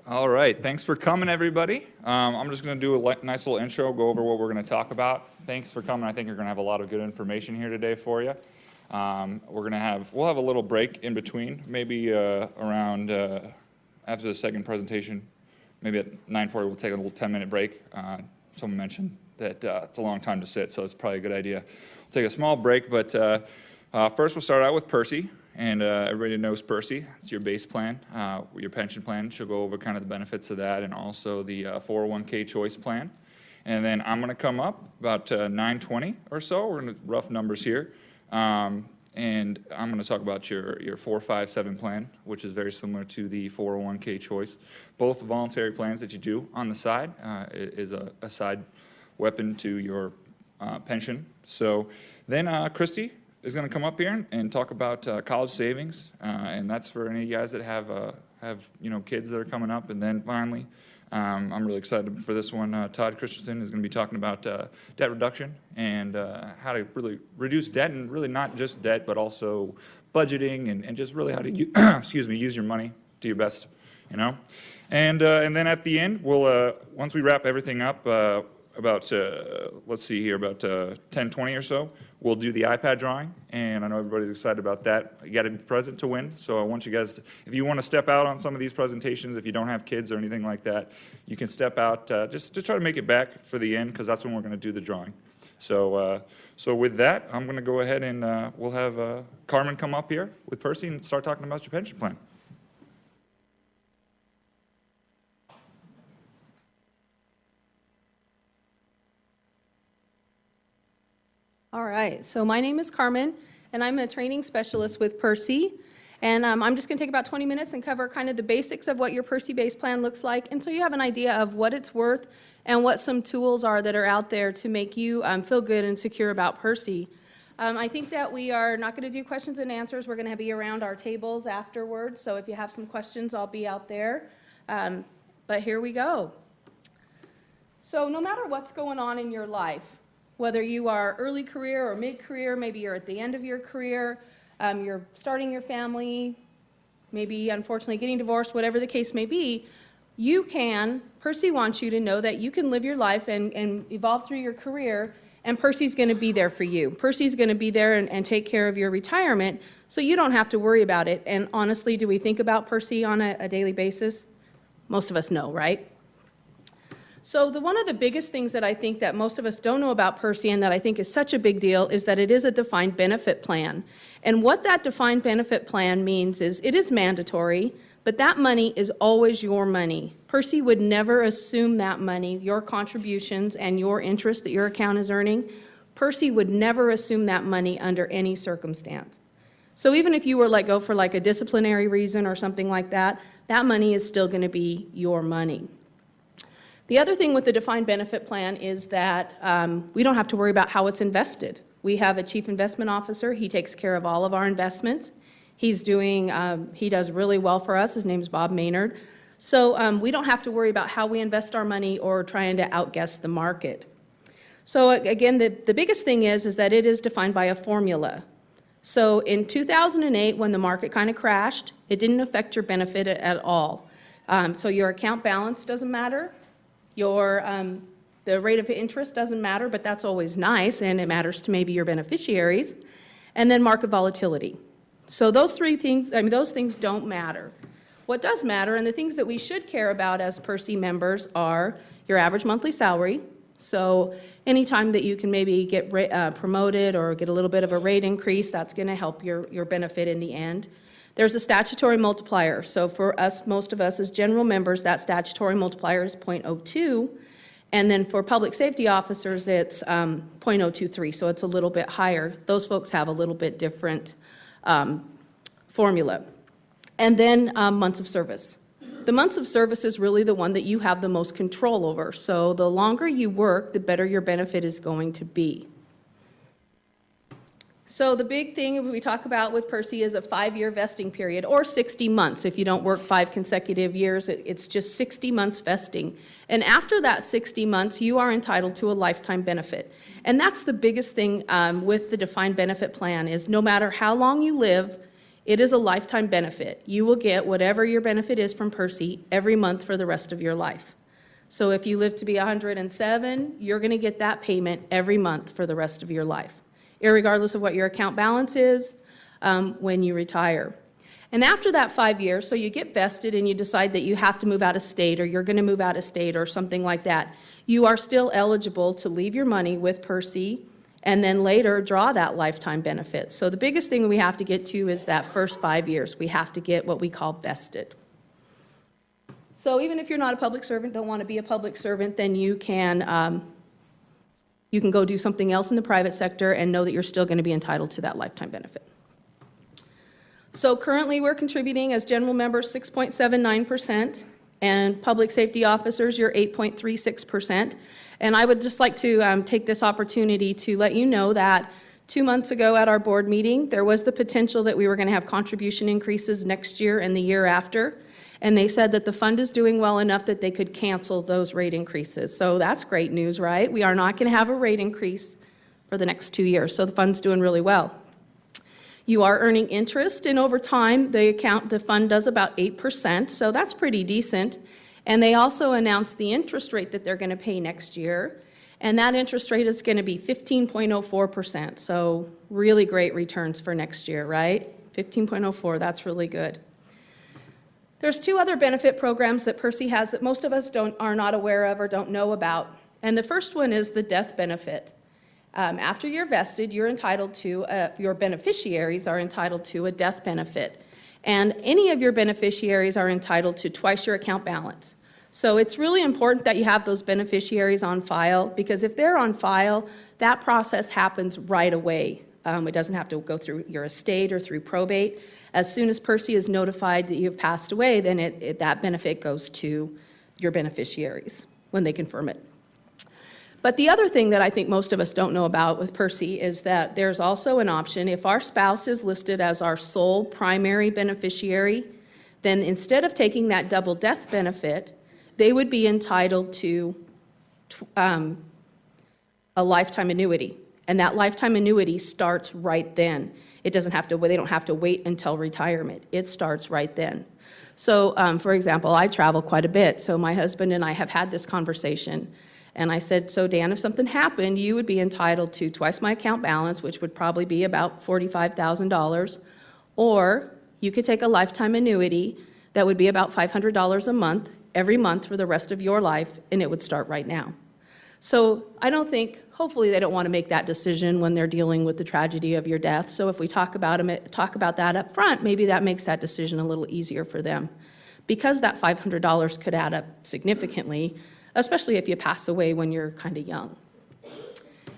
All right, thanks for coming, everybody. I'm just going to do a nice little intro, go over what we're going to talk about. Thanks for coming. I think you're going to have a lot of good information here today for you. We'll have a little break in between, maybe around after the second presentation, maybe at 9:40 we'll take a little 10-minute break. Someone mentioned that it's a long time to sit, so it's probably a good idea. We'll take a small break, but first we'll start out with PERSI. And everybody knows PERSI. It's your base plan, your pension plan. She'll go over kind of the benefits of that and also the 401k choice plan. And then I'm going to come up about 9:20 or so. We're going to rough numbers here. And I'm going to talk about your 457 plan, which is very similar to the 401k choice. Both voluntary plans that you do on the side is a side weapon to your pension. So then Christy is going to come up here and talk about college savings, and that's for any of you guys that have kids that are coming up. And then finally, I'm really excited for this one. Todd Christensen is going to be talking about debt reduction and how to really reduce debt, and really not just debt, but also budgeting and just really how to use your money to your best, And then at the end, we'll once we wrap everything up, about let's see here, about 10:20 or so, we'll do the iPad drawing, and I know everybody's excited about that. You got to be present to win, so I want you guys, if you want to step out on some of these presentations, if you don't have kids or anything like that, you can step out just to try to make it back for the end, because that's when we're going to do the drawing. So with that, I'm going to go ahead and we'll have Carmen come up here with PERSI and start talking about your pension plan. All right, so my name is Carmen, and I'm a training specialist with PERSI, and I'm just going to take about 20 minutes and cover kind of the basics of what your PERSI-based plan looks like, and so you have an idea of what it's worth and what some tools are that are out there to make you feel good and secure about PERSI. I think that we are not going to do questions and answers. We're going to be around our tables afterwards, so if you have some questions, I'll be out there. But here we go. So no matter what's going on in your life, whether you are early career or mid-career, maybe you're at the end of your career, you're starting your family, maybe unfortunately getting divorced, whatever the case may be, PERSI wants you to know that you can live your life and evolve through your career, and PERSI's going to be there for you. PERSI's going to be there and take care of your retirement, so you don't have to worry about it. And honestly, do we think about PERSI on a daily basis? Most of us know, right? So one of the biggest things that I think that most of us don't know about PERSI, and that I think is such a big deal, is that it is a defined benefit plan. And what that defined benefit plan means is it is mandatory, but that money is always your money. PERSI would never assume that money, your contributions and your interest that your account is earning. PERSI would never assume that money under any circumstance. So even if you were let go for like a disciplinary reason or something like that, that money is still going to be your money. The other thing with the defined benefit plan is that we don't have to worry about how it's invested. We have a chief investment officer. He takes care of all of our investments. He does really well for us. His name is Bob Maynard. So we don't have to worry about how we invest our money or trying to outguess the market. So again, the biggest thing is that it is defined by a formula. So in 2008, when the market kind of crashed, it didn't affect your benefit at all. So your account balance doesn't matter. The rate of interest doesn't matter, but that's always nice, and it matters to maybe your beneficiaries. And then market volatility. So those three things, those things don't matter. What does matter, and the things that we should care about as PERSI members, are your average monthly salary. So anytime that you can maybe get promoted or get a little bit of a rate increase, that's going to help your benefit in the end. There's a statutory multiplier. So for us, most of us as general members, that statutory multiplier is 0.02. And then for public safety officers, it's 0.023. So it's a little bit higher. Those folks have a little bit different formula. And then months of service. The months of service is really the one that you have the most control over. So the longer you work, the better your benefit is going to be. So the big thing we talk about with PERSI is a 5-year vesting period, or 60 months. If you don't work 5 consecutive years, it's just 60 months vesting. And after that 60 months, you are entitled to a lifetime benefit. And that's the biggest thing with the defined benefit plan, is no matter how long you live, It is a lifetime benefit. You will get whatever your benefit is from PERSI every month for the rest of your life. So if you live to be 107, you're going to get that payment every month for the rest of your life, irregardless of what your account balance is when you retire. And after that 5 years, so you get vested and you decide that you have to move out of state or you're going to move out of state or something like that, you are still eligible to leave your money with PERSI and then later draw that lifetime benefit. So the biggest thing we have to get to is that first 5 years. We have to get what we call vested. So even if you're not a public servant, don't want to be a public servant, then you can go do something else in the private sector and know that you're still going to be entitled to that lifetime benefit. So currently we're contributing as general members 6.79%, and public safety officers, you're 8.36%. And I would just like to take this opportunity to let you know that 2 months ago at our board meeting, there was the potential that we were going to have contribution increases next year and the year after. And they said that the fund is doing well enough that they could cancel those rate increases. So that's great news, right? We are not going to have a rate increase for the next 2 years. So the fund's doing really well. You are earning interest, and over time, the fund does about 8%, so that's pretty decent. And they also announced the interest rate that they're going to pay next year, and that interest rate is going to be 15.04%, so really great returns for next year, right? 15.04, that's really good. There's 2 other benefit programs that PERSI has that most of us are not aware of or don't know about, and the first one is the death benefit. After you're vested, you're entitled to, your beneficiaries are entitled to a death benefit. And any of your beneficiaries are entitled to twice your account balance. So it's really important that you have those beneficiaries on file, because if they're on file, that process happens right away. It doesn't have to go through your estate or through probate. As soon as PERSI is notified that you've passed away, then that benefit goes to your beneficiaries when they confirm it. But the other thing that I think most of us don't know about with PERSI is that there's also an option. If our spouse is listed as our sole primary beneficiary, then instead of taking that double death benefit, they would be entitled to a lifetime annuity. And that lifetime annuity starts right then. They don't have to wait until retirement. It starts right then. So, for example, I travel quite a bit, so my husband and I have had this conversation. And I said, so Dan, if something happened, you would be entitled to twice my account balance, which would probably be about $45,000, or you could take a lifetime annuity that would be about $500 a month, every month for the rest of your life, and it would start right now. So I don't think, hopefully they don't want to make that decision when they're dealing with the tragedy of your death. So if we talk about that up front, maybe that makes that decision a little easier for them. Because that $500 could add up significantly, especially if you pass away when you're kind of young.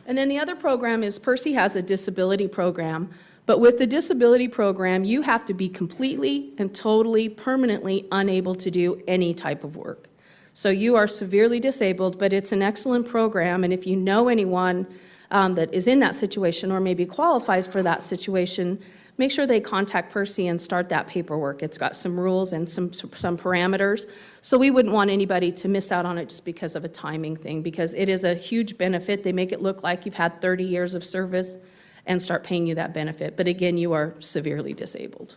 And then the other program is PERSI has a disability program, but with the disability program, you have to be completely and totally, permanently unable to do any type of work. So you are severely disabled, but it's an excellent program, and if you know anyone that is in that situation or maybe qualifies for that situation, make sure they contact PERSI and start that paperwork. It's got some rules and some parameters. So we wouldn't want anybody to miss out on it just because of a timing thing, because it is a huge benefit. They make it look like you've had 30 years of service and start paying you that benefit. But again, you are severely disabled.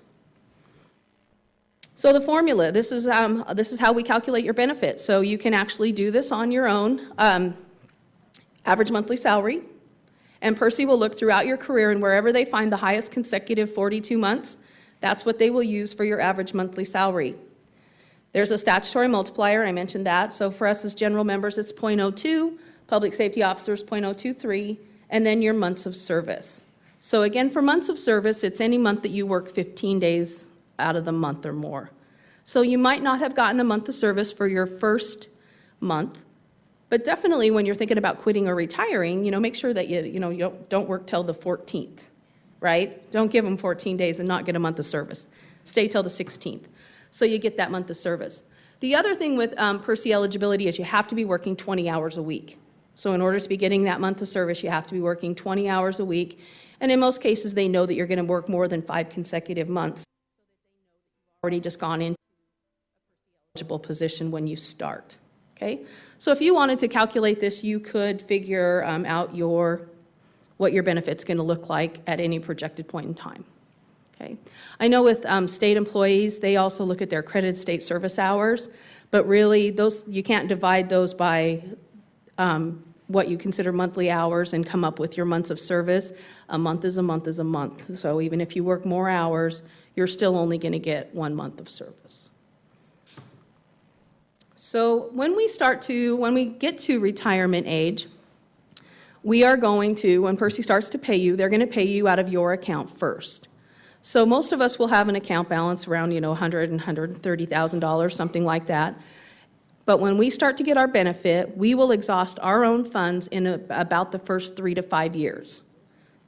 So the formula, this is how we calculate your benefit. So you can actually do this on your own. Average monthly salary. And PERSI will look throughout your career, and wherever they find the highest consecutive 42 months, that's what they will use for your average monthly salary. There's a statutory multiplier, I mentioned that. So for us as general members, it's 0.02, public safety officers 0.023, and then your months of service. So again, for months of service, it's any month that you work 15 days out of the month or more. So you might not have gotten a month of service for your first month, but definitely when you're thinking about quitting or retiring, make sure that you don't work till the 14th, right? Don't give them 14 days and not get a month of service. Stay till the 16th. So you get that month of service. The other thing with PERSI eligibility is you have to be working 20 hours a week. So in order to be getting that month of service, you have to be working 20 hours a week. And in most cases, they know that you're going to work more than 5 consecutive months. So that they know that you've already just gone into a PERSI eligible position when you start. Okay? So if you wanted to calculate this, you could figure out what your benefit's going to look like at any projected point in time. Okay. I know with state employees, they also look at their accredited state service hours, but really those, you can't divide those by what you consider monthly hours and come up with your months of service. A month is a month is a month. So even if you work more hours, you're still only going to get 1 month of service. So when we get to retirement age, we are going to, when PERSI starts to pay you, they're going to pay you out of your account first. So most of us will have an account balance around, $100,000 and $130,000, something like that. But when we start to get our benefit, we will exhaust our own funds in about the first 3 to 5 years.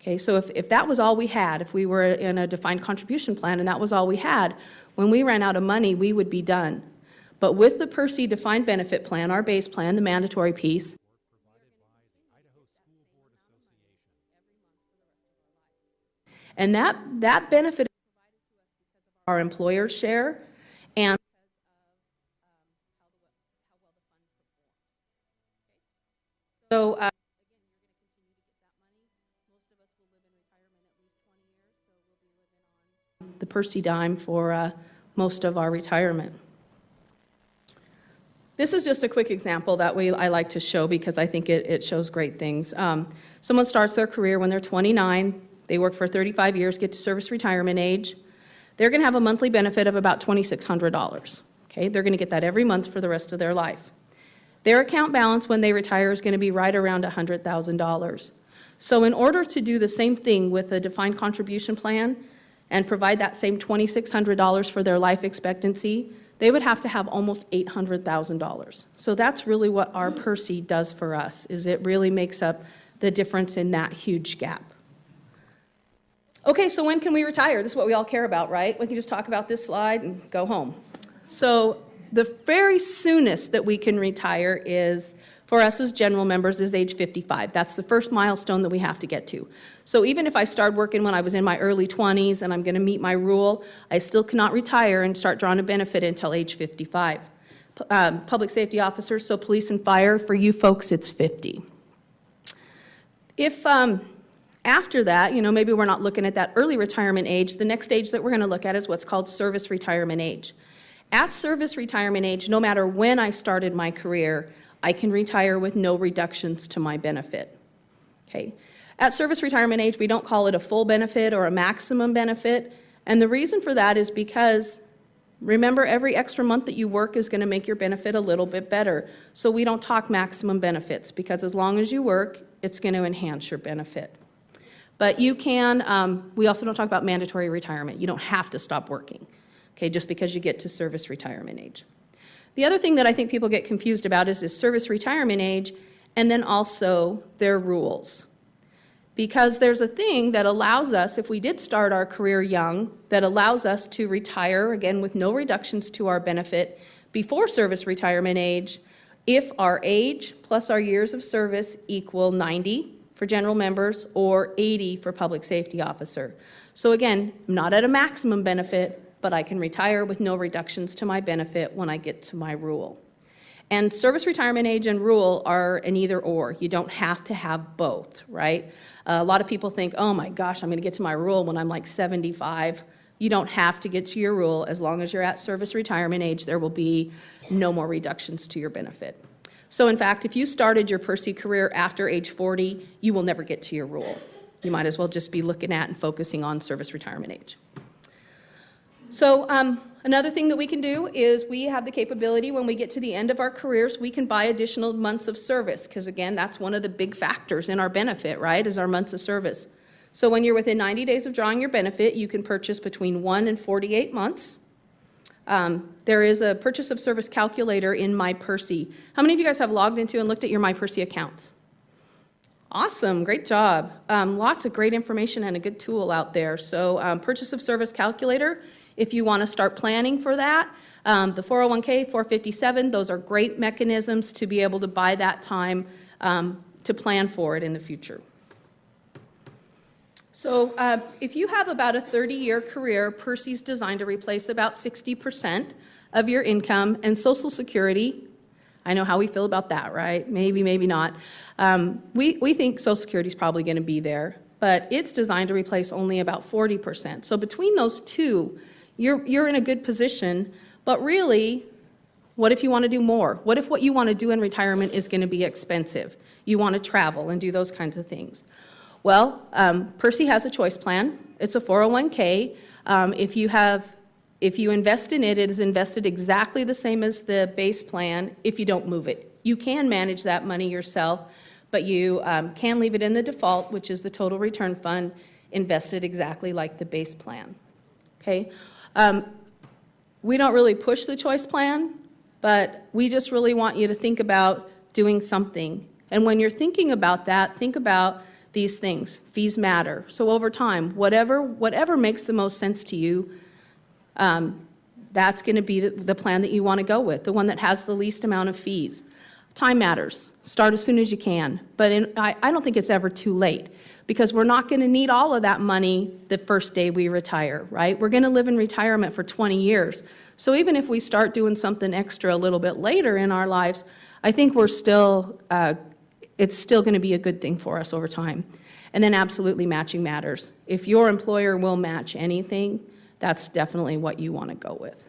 Okay, so if that was all we had, if we were in a defined contribution plan and that was all we had, when we ran out of money, we would be done. But with the PERSI defined benefit plan, our base plan, the mandatory piece, and that benefit is our employer's share and so the PERSI dime for most of our retirement. This is just a quick example that I like to show because I think it shows great things. Someone starts their career when they're 29. They work for 35 years, get to service retirement age. They're going to have a monthly benefit of about $2,600. Okay, they're going to get that every month for the rest of their life. Their account balance when they retire is going to be right around $100,000. So in order to do the same thing with a defined contribution plan and provide that same $2,600 for their life expectancy, they would have to have almost $800,000. So that's really what our PERSI does for us, is it really makes up the difference in that huge gap. Okay, so when can we retire? This is what we all care about, right? We can just talk about this slide and go home. So the very soonest that we can retire is, for us as general members, is age 55. That's the first milestone that we have to get to. So even if I started working when I was in my early 20s and I'm going to meet my rule, I still cannot retire and start drawing a benefit until age 55. Public safety officers, so police and fire, for you folks, it's 50. If after that, maybe we're not looking at that early retirement age, the next age that we're going to look at is what's called service retirement age. At service retirement age, no matter when I started my career, I can retire with no reductions to my benefit. Okay. At service retirement age, we don't call it a full benefit or a maximum benefit, and the reason for that is because, remember, every extra month that you work is going to make your benefit a little bit better. So we don't talk maximum benefits, because as long as you work, it's going to enhance your benefit. But you can, we also don't talk about mandatory retirement. You don't have to stop working, okay, just because you get to service retirement age. The other thing that I think people get confused about is this service retirement age and then also their rules. Because there's a thing that allows us, if we did start our career young, that allows us to retire, again, with no reductions to our benefit before service retirement age, if our age plus our years of service equal 90 for general members or 80 for public safety officer. So again, I'm not at a maximum benefit, but I can retire with no reductions to my benefit when I get to my rule. And service retirement age and rule are an either or. You don't have to have both, right? A lot of people think, oh my gosh, I'm going to get to my rule when I'm like 75. You don't have to get to your rule. As long as you're at service retirement age, there will be no more reductions to your benefit. So in fact, if you started your PERSI career after age 40, you will never get to your rule. You might as well just be looking at and focusing on service retirement age. So another thing that we can do is we have the capability when we get to the end of our careers, we can buy additional months of service, because again, that's one of the big factors in our benefit, right, is our months of service. So when you're within 90 days of drawing your benefit, you can purchase between 1 and 48 months. There is a purchase of service calculator in My PERSI. How many of you guys have logged into and looked at your My PERSI accounts? Awesome, great job. Lots of great information and a good tool out there. So purchase of service calculator, if you want to start planning for that. The 401k, 457, those are great mechanisms to be able to buy that time to plan for it in the future. So if you have about a 30-year career, PERSI is designed to replace about 60% of your income, and Social Security, I know how we feel about that, right? Maybe, maybe not. We think Social Security is probably going to be there. but it's designed to replace only about 40%. So between those two, you're in a good position, but really, what if you want to do more? What if what you want to do in retirement is going to be expensive? You want to travel and do those kinds of things. Well, PERSI has a choice plan. It's a 401k. If you invest in it, it is invested exactly the same as the base plan if you don't move it. You can manage that money yourself, but you can leave it in the default, which is the total return fund, invested exactly like the base plan. Okay? We don't really push the choice plan, but we just really want you to think about doing something. And when you're thinking about that, think about these things. Fees matter. So over time, whatever makes the most sense to you, that's going to be the plan that you want to go with, the one that has the least amount of fees. Time matters. Start as soon as you can. But I don't think it's ever too late, because we're not going to need all of that money the first day we retire, right? We're going to live in retirement for 20 years. So even if we start doing something extra a little bit later in our lives, I think it's still going to be a good thing for us over time. And then absolutely matching matters. If your employer will match anything, that's definitely what you want to go with.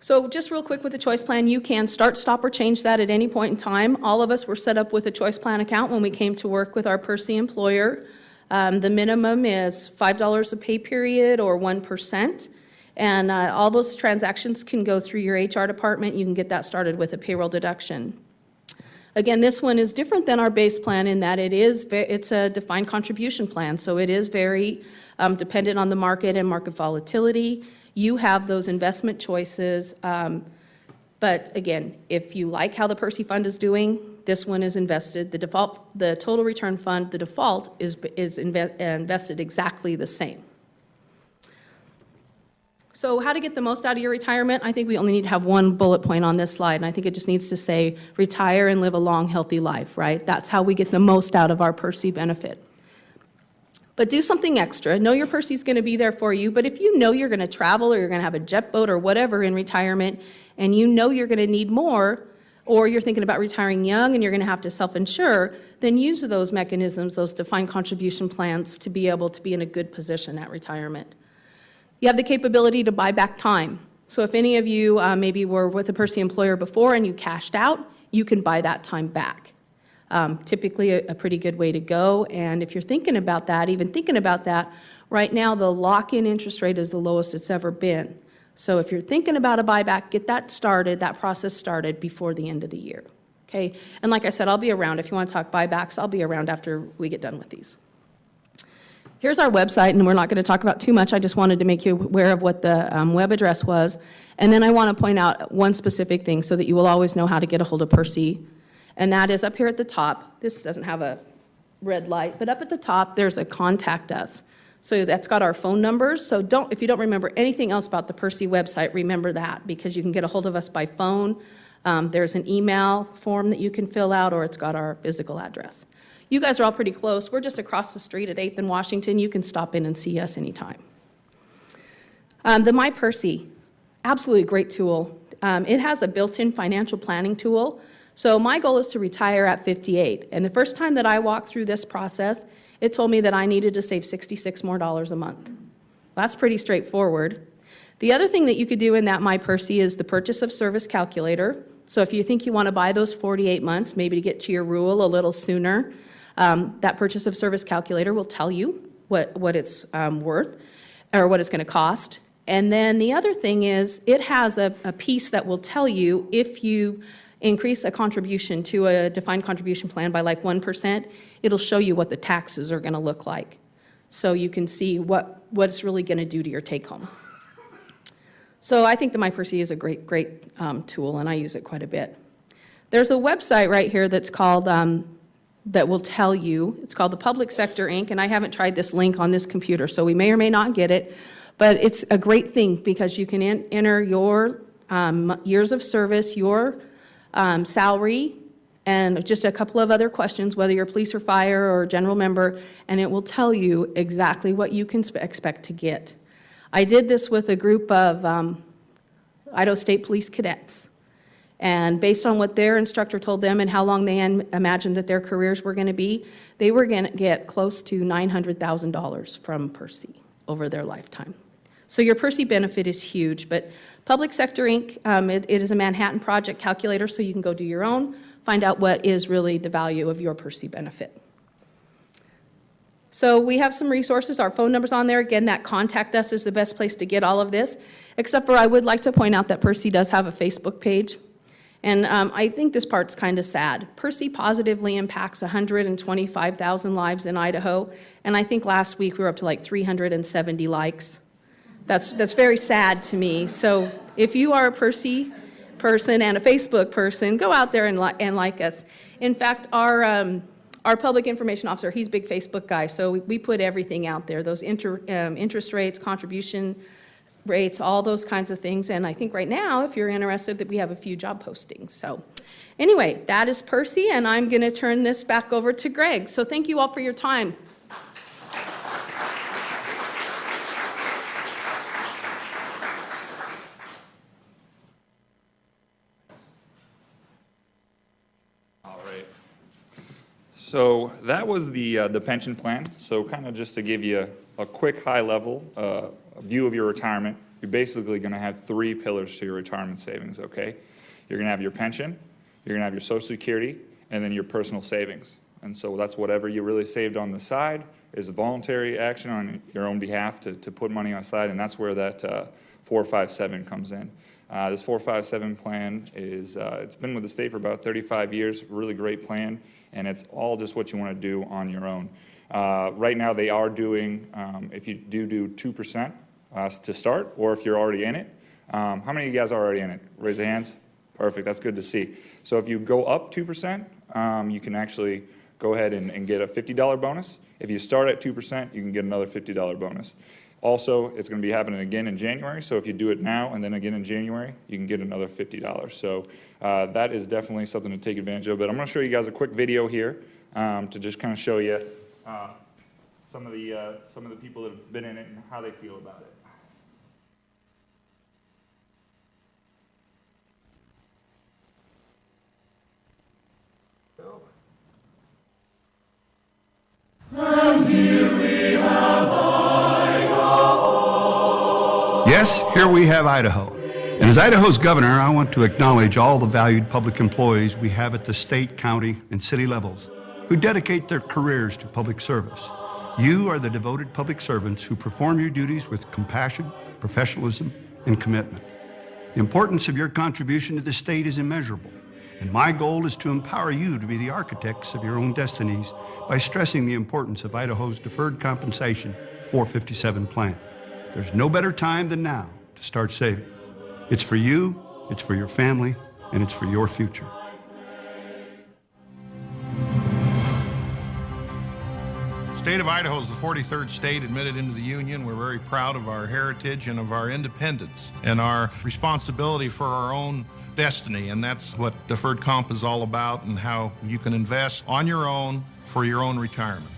So just real quick with the choice plan, you can start, stop, or change that at any point in time. All of us were set up with a choice plan account when we came to work with our PERSI employer. The minimum is $5 a pay period or 1%. And all those transactions can go through your HR department. You can get that started with a payroll deduction. Again, this one is different than our base plan in that it's a defined contribution plan, so it is very dependent on the market and market volatility. You have those investment choices, but again, if you like how the PERSI fund is doing, this one is invested. The total return fund, the default is invested exactly the same. So how to get the most out of your retirement? I think we only need to have one bullet point on this slide, and I think it just needs to say, retire and live a long, healthy life, right? That's how we get the most out of our PERSI benefit. But do something extra. Know your PERSI is going to be there for you, but if you know you're going to travel or you're going to have a jet boat or whatever in retirement, and you know you're going to need more, or you're thinking about retiring young and you're going to have to self-insure, then use those mechanisms, those defined contribution plans, to be able to be in a good position at retirement. You have the capability to buy back time. So if any of you maybe were with a PERSI employer before and you cashed out, you can buy that time back. Typically a pretty good way to go. And if you're thinking about that, right now the lock-in interest rate is the lowest it's ever been. So if you're thinking about a buyback, get that process started before the end of the year. Okay? And like I said, I'll be around. If you want to talk buybacks, I'll be around after we get done with these. Here's our website, and we're not going to talk about too much. I just wanted to make you aware of what the web address was. And then I want to point out one specific thing so that you will always know how to get a hold of PERSI. And that is up here at the top. This doesn't have a red light, but up at the top, there's a contact us. So that's got our phone numbers. So if you don't remember anything else about the PERSI website, remember that, because you can get a hold of us by phone. There's an email form that you can fill out, or it's got our physical address. You guys are all pretty close. We're just across the street at 8th and Washington. You can stop in and see us anytime. The MyPERSI, absolutely great tool. It has a built-in financial planning tool. So my goal is to retire at 58. And the first time that I walked through this process, it told me that I needed to save $66 more a month. That's pretty straightforward. The other thing that you could do in that MyPERSI is the purchase of service calculator. So if you think you want to buy those 48 months, maybe to get to your rule a little sooner, that purchase of service calculator will tell you what it's worth or what it's going to cost. And then the other thing is it has a piece that will tell you if you increase a contribution to a defined contribution plan by like 1%, it'll show you what the taxes are going to look like. So you can see what it's really going to do to your take home. So I think the MyPERSI is a great tool, and I use it quite a bit. There's a website right here that's called, that will tell you, it's called the Public Sector Inc., and I haven't tried this link on this computer, so we may or may not get it, but it's a great thing because you can enter your years of service, your salary, and just a couple of other questions, whether you're police or fire or general member, and it will tell you exactly what you can expect to get. I did this with a group of Idaho State Police cadets, And based on what their instructor told them and how long they imagined that their careers were going to be, they were going to get close to $900,000 from PERSI over their lifetime. So your PERSI benefit is huge, but Public Sector Inc., it is a Manhattan Project calculator, so you can go do your own, find out what is really the value of your PERSI benefit. So we have some resources, our phone number's on there. Again, that contact us is the best place to get all of this, except for I would like to point out that PERSI does have a Facebook page. And I think this part's kind of sad. PERSI positively impacts 125,000 lives in Idaho, and I think last week we were up to like 370 likes. That's very sad to me. So if you are a PERSI person and a Facebook person, go out there and like us. In fact, our public information officer, he's a big Facebook guy, so we put everything out there, those interest rates, contribution rates, all those kinds of things. And I think right now, if you're interested, that we have a few job postings. So anyway, that is PERSI, and I'm going to turn this back over to Greg. So thank you all for your time. All right. So that was the pension plan. So kind of just to give you a quick high-level view of your retirement, you're basically going to have three pillars to your retirement savings, okay? You're going to have your pension, you're going to have your Social Security, and then your personal savings. And so that's whatever you really saved on the side is a voluntary action on your own behalf to put money on the side, and that's where that 457 comes in. This 457 plan is, it's been with the state for about 35 years, really great plan, and it's all just what you want to do on your own. Right now they are doing, if you do 2% to start, or if you're already in it. How many of you guys are already in it? Raise your hands. Perfect, that's good to see. So if you go up 2%, you can actually go ahead and get a $50 bonus. If you start at 2%, you can get another $50 bonus. Also, it's going to be happening again in January, so if you do it now and then again in January, you can get another $50. So that is definitely something to take advantage of. But I'm going to show you guys a quick video here to just kind of show you some of the people that have been in it and how they feel about it. Yes, here we have Idaho. And as Idaho's governor, I want to acknowledge all the valued public employees we have at the state, county, and city levels who dedicate their careers to public service. You are the devoted public servants who perform your duties with compassion, professionalism, and commitment. The importance of your contribution to the state is immeasurable, and my goal is to empower you to be the architects of your own destinies by stressing the importance of Idaho's Deferred Compensation 457 plan. There's no better time than now to start saving. It's for you, it's for your family, and it's for your future. The state of Idaho is the 43rd state admitted into the Union. We're very proud of our heritage and of our independence and our responsibility for our own destiny, and that's what deferred comp is all about and how you can invest on your own for your own retirement.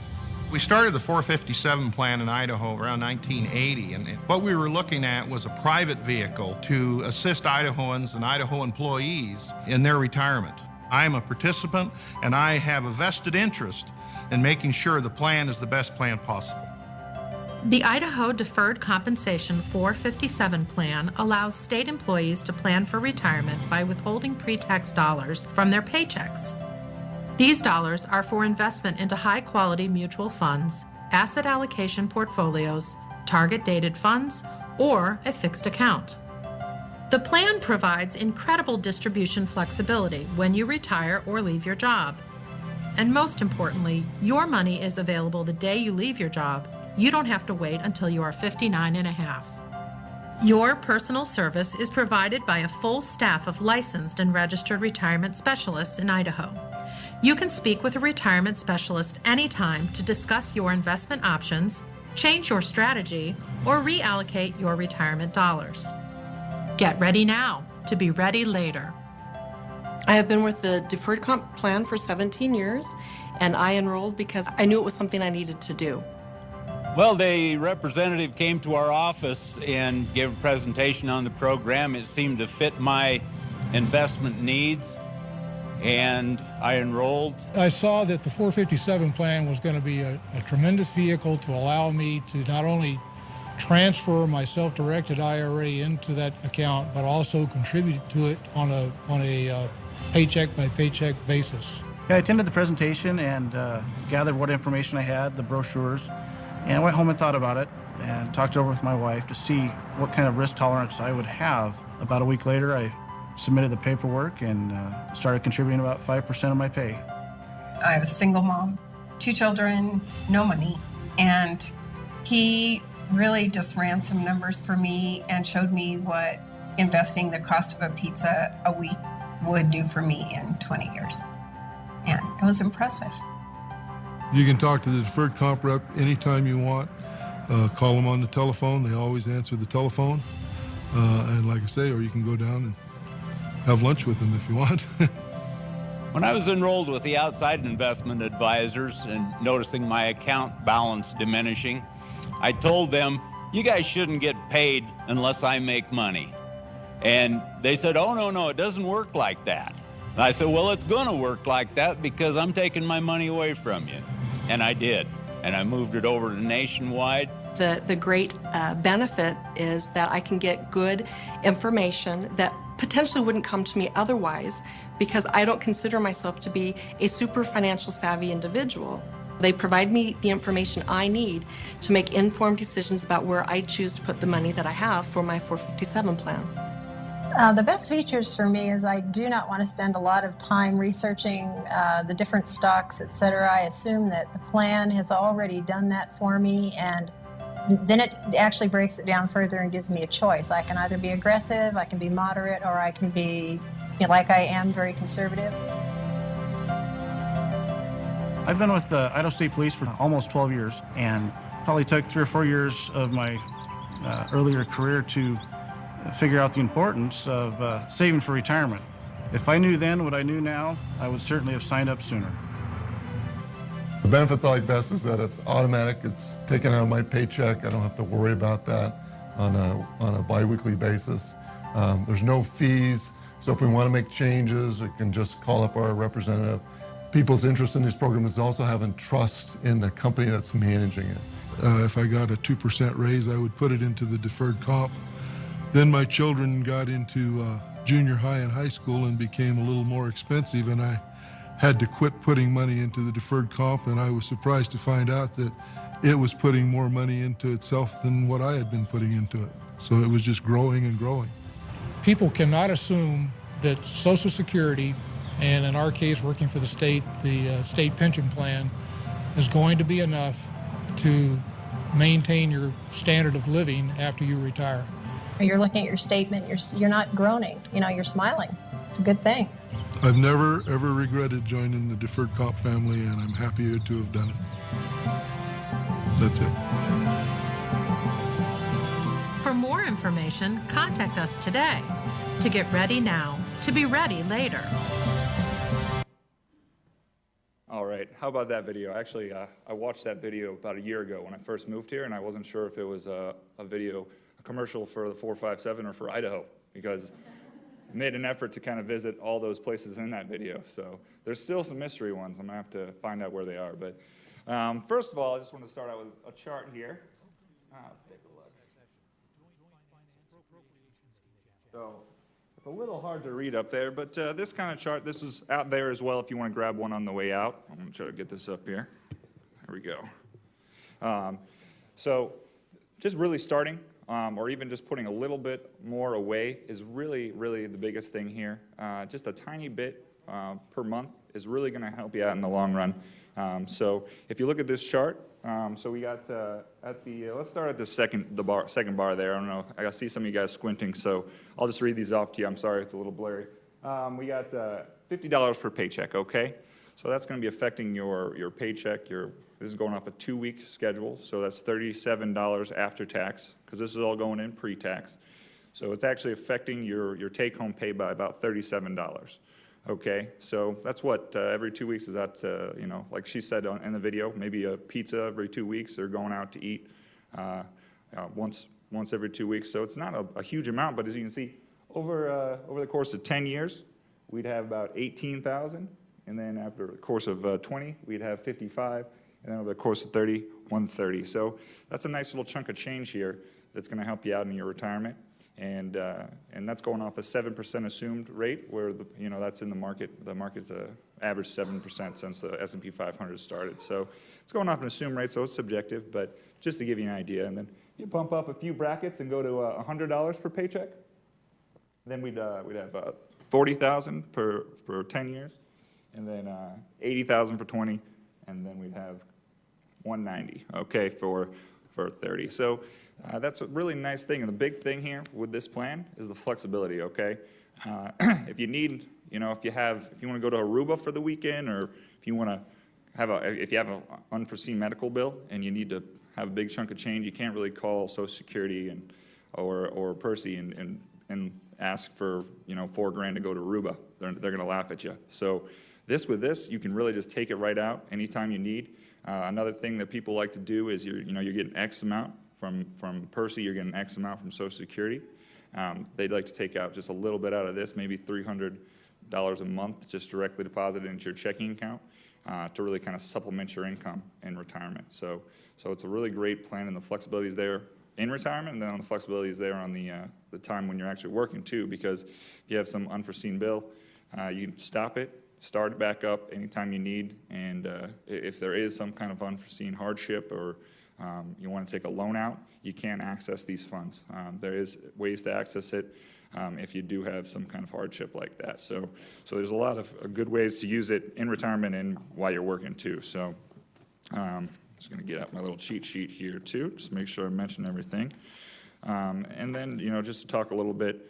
We started the 457 plan in Idaho around 1980, and what we were looking at was a private vehicle to assist Idahoans and Idaho employees in their retirement. I am a participant, and I have a vested interest in making sure the plan is the best plan possible. The Idaho Deferred Compensation 457 plan allows state employees to plan for retirement by withholding pre-tax dollars from their paychecks. These dollars are for investment into high-quality mutual funds, asset allocation portfolios, target-dated funds, or a fixed account. The plan provides incredible distribution flexibility when you retire or leave your job. And most importantly, your money is available the day you leave your job. You don't have to wait until you are 59 and a half. Your personal service is provided by a full staff of licensed and registered retirement specialists in Idaho. You can speak with a retirement specialist anytime to discuss your investment options, change your strategy, or reallocate your retirement dollars. Get ready now to be ready later. I have been with the Deferred Comp plan for 17 years, and I enrolled because I knew it was something I needed to do. Well, the representative came to our office and gave a presentation on the program. It seemed to fit my investment needs, and I enrolled. I saw that the 457 plan was going to be a tremendous vehicle to allow me to not only transfer my self-directed IRA into that account, but also contribute to it on a paycheck by paycheck basis. I attended the presentation and gathered what information I had, the brochures, and I went home and thought about it and talked it over with my wife to see what kind of risk tolerance I would have. About a week later, I submitted the paperwork and started contributing about 5% of my pay. I was a single mom, 2 children, no money, and he really just ran some numbers for me and showed me what investing the cost of a pizza a week would do for me in 20 years. And it was impressive. You can talk to the deferred comp rep anytime you want. Call them on the telephone. They always answer the telephone. And like I say, or you can go down and have lunch with them if you want. When I was enrolled with the outside investment advisors and noticing my account balance diminishing, I told them, you guys shouldn't get paid unless I make money. And they said, oh, no, it doesn't work like that. And I said, well, it's going to work like that because I'm taking my money away from you. And I did. And I moved it over to Nationwide. The great benefit is that I can get good information that potentially wouldn't come to me otherwise because I don't consider myself to be a super financial savvy individual. They provide me the information I need to make informed decisions about where I choose to put the money that I have for my 457 plan. The best features for me is I do not want to spend a lot of time researching the different stocks, etc. I assume that the plan has already done that for me, and then it actually breaks it down further and gives me a choice. I can either be aggressive, I can be moderate, or I can be, like I am, very conservative. I've been with the Idaho State Police for almost 12 years and probably took 3 or 4 years of my earlier career to figure out the importance of saving for retirement. If I knew then what I knew now, I would certainly have signed up sooner. The benefit I like best is that it's automatic. It's taken out of my paycheck. I don't have to worry about that on a bi-weekly basis. There's no fees, so if we want to make changes, we can just call up our representative. People's interest in this program is also having trust in the company that's managing it. If I got a 2% raise, I would put it into the deferred comp. Then my children got into junior high and high school and became a little more expensive, and I had to quit putting money into the deferred comp, and I was surprised to find out that it was putting more money into itself than what I had been putting into it. So it was just growing and growing. People cannot assume that Social Security, and in our case working for the state pension plan, is going to be enough to maintain your standard of living after you retire. You're looking at your statement, you're not groaning, you're smiling. It's a good thing. I've never, ever regretted joining the deferred comp family, and I'm happy to have done it. That's it. For more information, contact us today. To get ready now, to be ready later. All right, how about that video? Actually, I watched that video about a year ago when I first moved here, and I wasn't sure if it was a commercial for the 457 or for Idaho, because I made an effort to kind of visit all those places in that video. So there's still some mystery ones. I'm going to have to find out where they are. But first of all, I just want to start out with a chart here. Let's take a look. So it's a little hard to read up there, but this kind of chart, this is out there as well if you want to grab one on the way out. I'm going to try to get this up here. There we go. So just really starting, or even just putting a little bit more away is really, really the biggest thing here. Just a tiny bit per month is really going to help you out in the long run. So if you look at this chart, so we got at the, let's start at the second bar there. I don't know, I see some of you guys squinting, so I'll just read these off to you. I'm sorry, it's a little blurry. We got $50 per paycheck, okay? So that's going to be affecting your paycheck. This is going off a 2-week schedule, so that's $37 after tax, because this is all going in pre-tax. So it's actually affecting your take-home pay by about $37. Okay, so that's what every 2 weeks is that, like she said in the video, maybe a pizza every 2 weeks or going out to eat once every 2 weeks. So it's not a huge amount, but as you can see, over the course of 10 years, we'd have about 18,000, and then after the course of 20, we'd have 55, and then over the course of 30, 130. So that's a nice little chunk of change here that's going to help you out in your retirement, and that's going off a 7% assumed rate, where that's in the market. The market's averaged 7% since the S&P 500 started. So it's going off an assumed rate, so it's subjective, but just to give you an idea. And then you bump up a few brackets and go to $100 per paycheck. Then we'd have $40,000 for 10 years, and then $80,000 for 20, and then we'd have $190, okay, for 30. So that's a really nice thing. And the big thing here with this plan is the flexibility, okay? If you need, if you want to go to Aruba for the weekend, or if you want to if you have an unforeseen medical bill and you need to have a big chunk of change, you can't really call Social Security or PERSI and ask for $4,000 to go to Aruba. They're going to laugh at you. So with this, you can really just take it right out anytime you need. Another thing that people like to do is you're getting X amount from PERSI, you're getting X amount from Social Security. They'd like to take out just a little bit out of this, maybe $300 a month, just directly deposited into your checking account to really kind of supplement your income in retirement. So it's a really great plan, and the flexibility is there in retirement, and then the flexibility is there on the time when you're actually working too, because if you have some unforeseen bill, you can stop it, start it back up anytime you need, and if there is some kind of unforeseen hardship or you want to take a loan out, you can access these funds. There is ways to access it if you do have some kind of hardship like that. So there's a lot of good ways to use it in retirement and while you're working too. So I'm just going to get out my little cheat sheet here too, just make sure I mention everything. And then, just to talk a little bit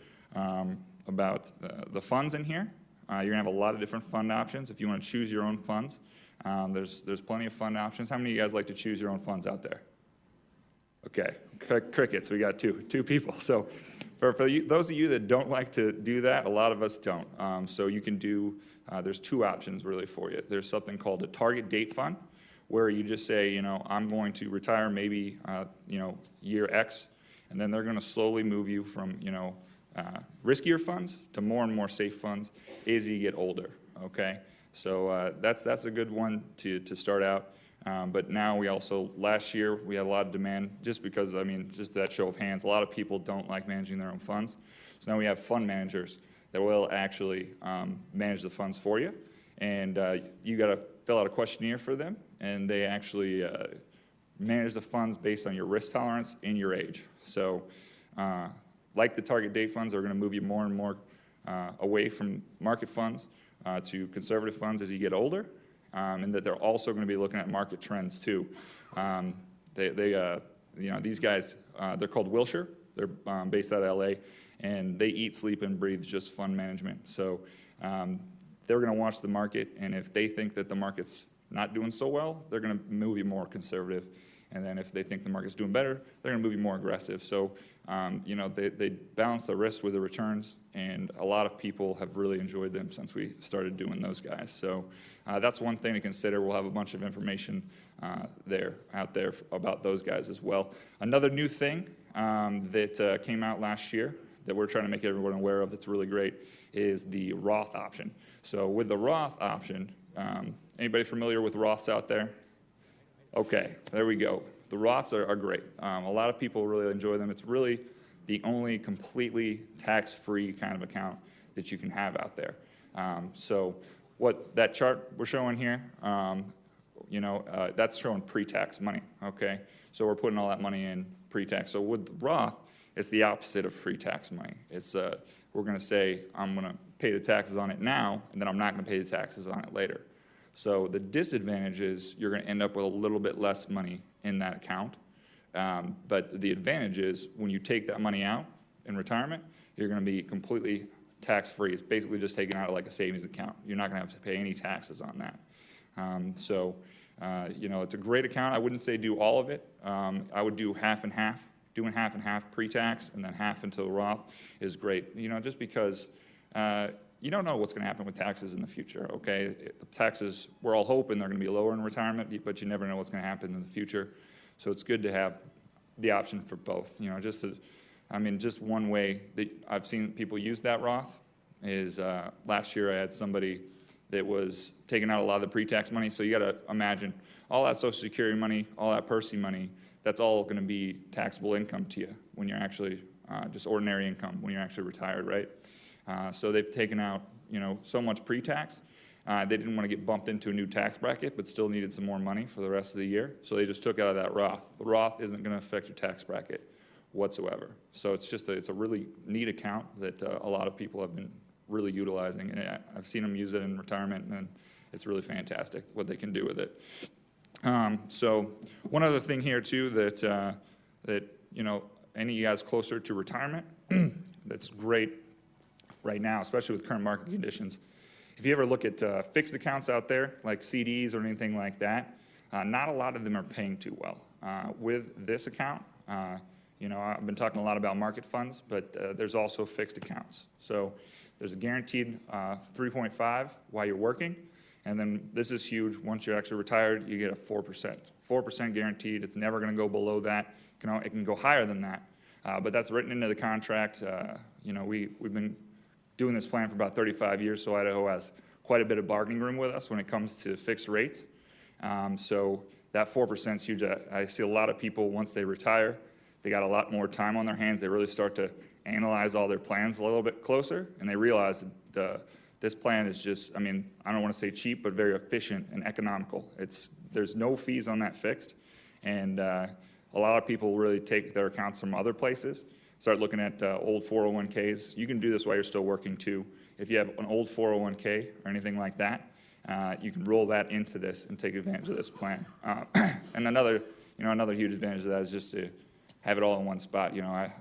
about the funds in here. You're going to have a lot of different fund options if you want to choose your own funds. There's plenty of fund options. How many of you guys like to choose your own funds out there? Okay, crickets, we got two people. So for those of you that don't like to do that, a lot of us don't. So you can do, there's two options really for you. There's something called a target date fund, where you just say, I'm going to retire maybe, year X, and then they're going to slowly move you from, riskier funds to more and more safe funds as you get older, okay? So that's a good one to start out. But now last year, we had a lot of demand just because, just that show of hands, a lot of people don't like managing their own funds. So now we have fund managers that will actually manage the funds for you. And you got to fill out a questionnaire for them, and they actually manage the funds based on your risk tolerance and your age. So like the target date funds, they're going to move you more and more away from market funds to conservative funds as you get older, and that they're also going to be looking at market trends too. These guys, they're called Wilshire. They're based out of LA, and they eat, sleep, and breathe just fund management. So they're going to watch the market, and if they think that the market's not doing so well, they're going to move you more conservative. And then if they think the market's doing better, they're going to move you more aggressive. So, they balance the risk with the returns, and a lot of people have really enjoyed them since we started doing those guys. So that's one thing to consider. We'll have a bunch of information out there about those guys as well. Another new thing that came out last year that we're trying to make everyone aware of that's really great is the Roth option. So with the Roth option, anybody familiar with Roths out there? Okay, there we go. The Roths are great. A lot of people really enjoy them. It's really the only completely tax-free kind of account that you can have out there. So what that chart we're showing here, that's showing pre-tax money, okay? So we're putting all that money in pre-tax. So with the Roth, it's the opposite of pre-tax money. It's we're going to say, I'm going to pay the taxes on it now, and then I'm not going to pay the taxes on it later. So the disadvantage is you're going to end up with a little bit less money in that account. But the advantage is when you take that money out in retirement, you're going to be completely tax-free. It's basically just taken out of like a savings account. You're not going to have to pay any taxes on that. It's a great account. I wouldn't say do all of it. I would do half and half. Doing half and half pre-tax and then half into the Roth is great. Just because you don't know what's going to happen with taxes in the future, okay? The taxes, we're all hoping they're going to be lower in retirement, but you never know what's going to happen in the future. So it's good to have the option for both, just to I mean, just one way that I've seen people use that Roth is last year I had somebody that was taking out a lot of the pre-tax money. So you got to imagine all that Social Security money, all that PERSI money, that's all going to be taxable income to you when you're actually just ordinary income when you're actually retired, right? So they've taken out, so much pre-tax. They didn't want to get bumped into a new tax bracket, but still needed some more money for the rest of the year. So they just took out of that Roth. The Roth isn't going to affect your tax bracket whatsoever. So it's a really neat account that a lot of people have been really utilizing. And I've seen them use it in retirement, and it's really fantastic what they can do with it. So one other thing here too that any of you guys closer to retirement, that's great right now, especially with current market conditions. If you ever look at fixed accounts out there, like CDs or anything like that, not a lot of them are paying too well. With this account, I've been talking a lot about market funds, but there's also fixed accounts. So there's a guaranteed 3.5 while you're working, and then this is huge. Once you're actually retired, you get a 4%. 4% guaranteed. It's never going to go below that. It can go higher than that, but that's written into the contract. We've been doing this plan for about 35 years, so Idaho has quite a bit of bargaining room with us when it comes to fixed rates. So that 4% is huge. I see a lot of people, once they retire, they got a lot more time on their hands. They really start to analyze all their plans a little bit closer, and they realize that this plan is just, I don't want to say cheap, but very efficient and economical. There's no fees on that fixed, and a lot of people really take their accounts from other places, start looking at old 401ks. You can do this while you're still working too. If you have an old 401k or anything like that, you can roll that into this and take advantage of this plan. And another huge advantage of that is just to have it all in one spot.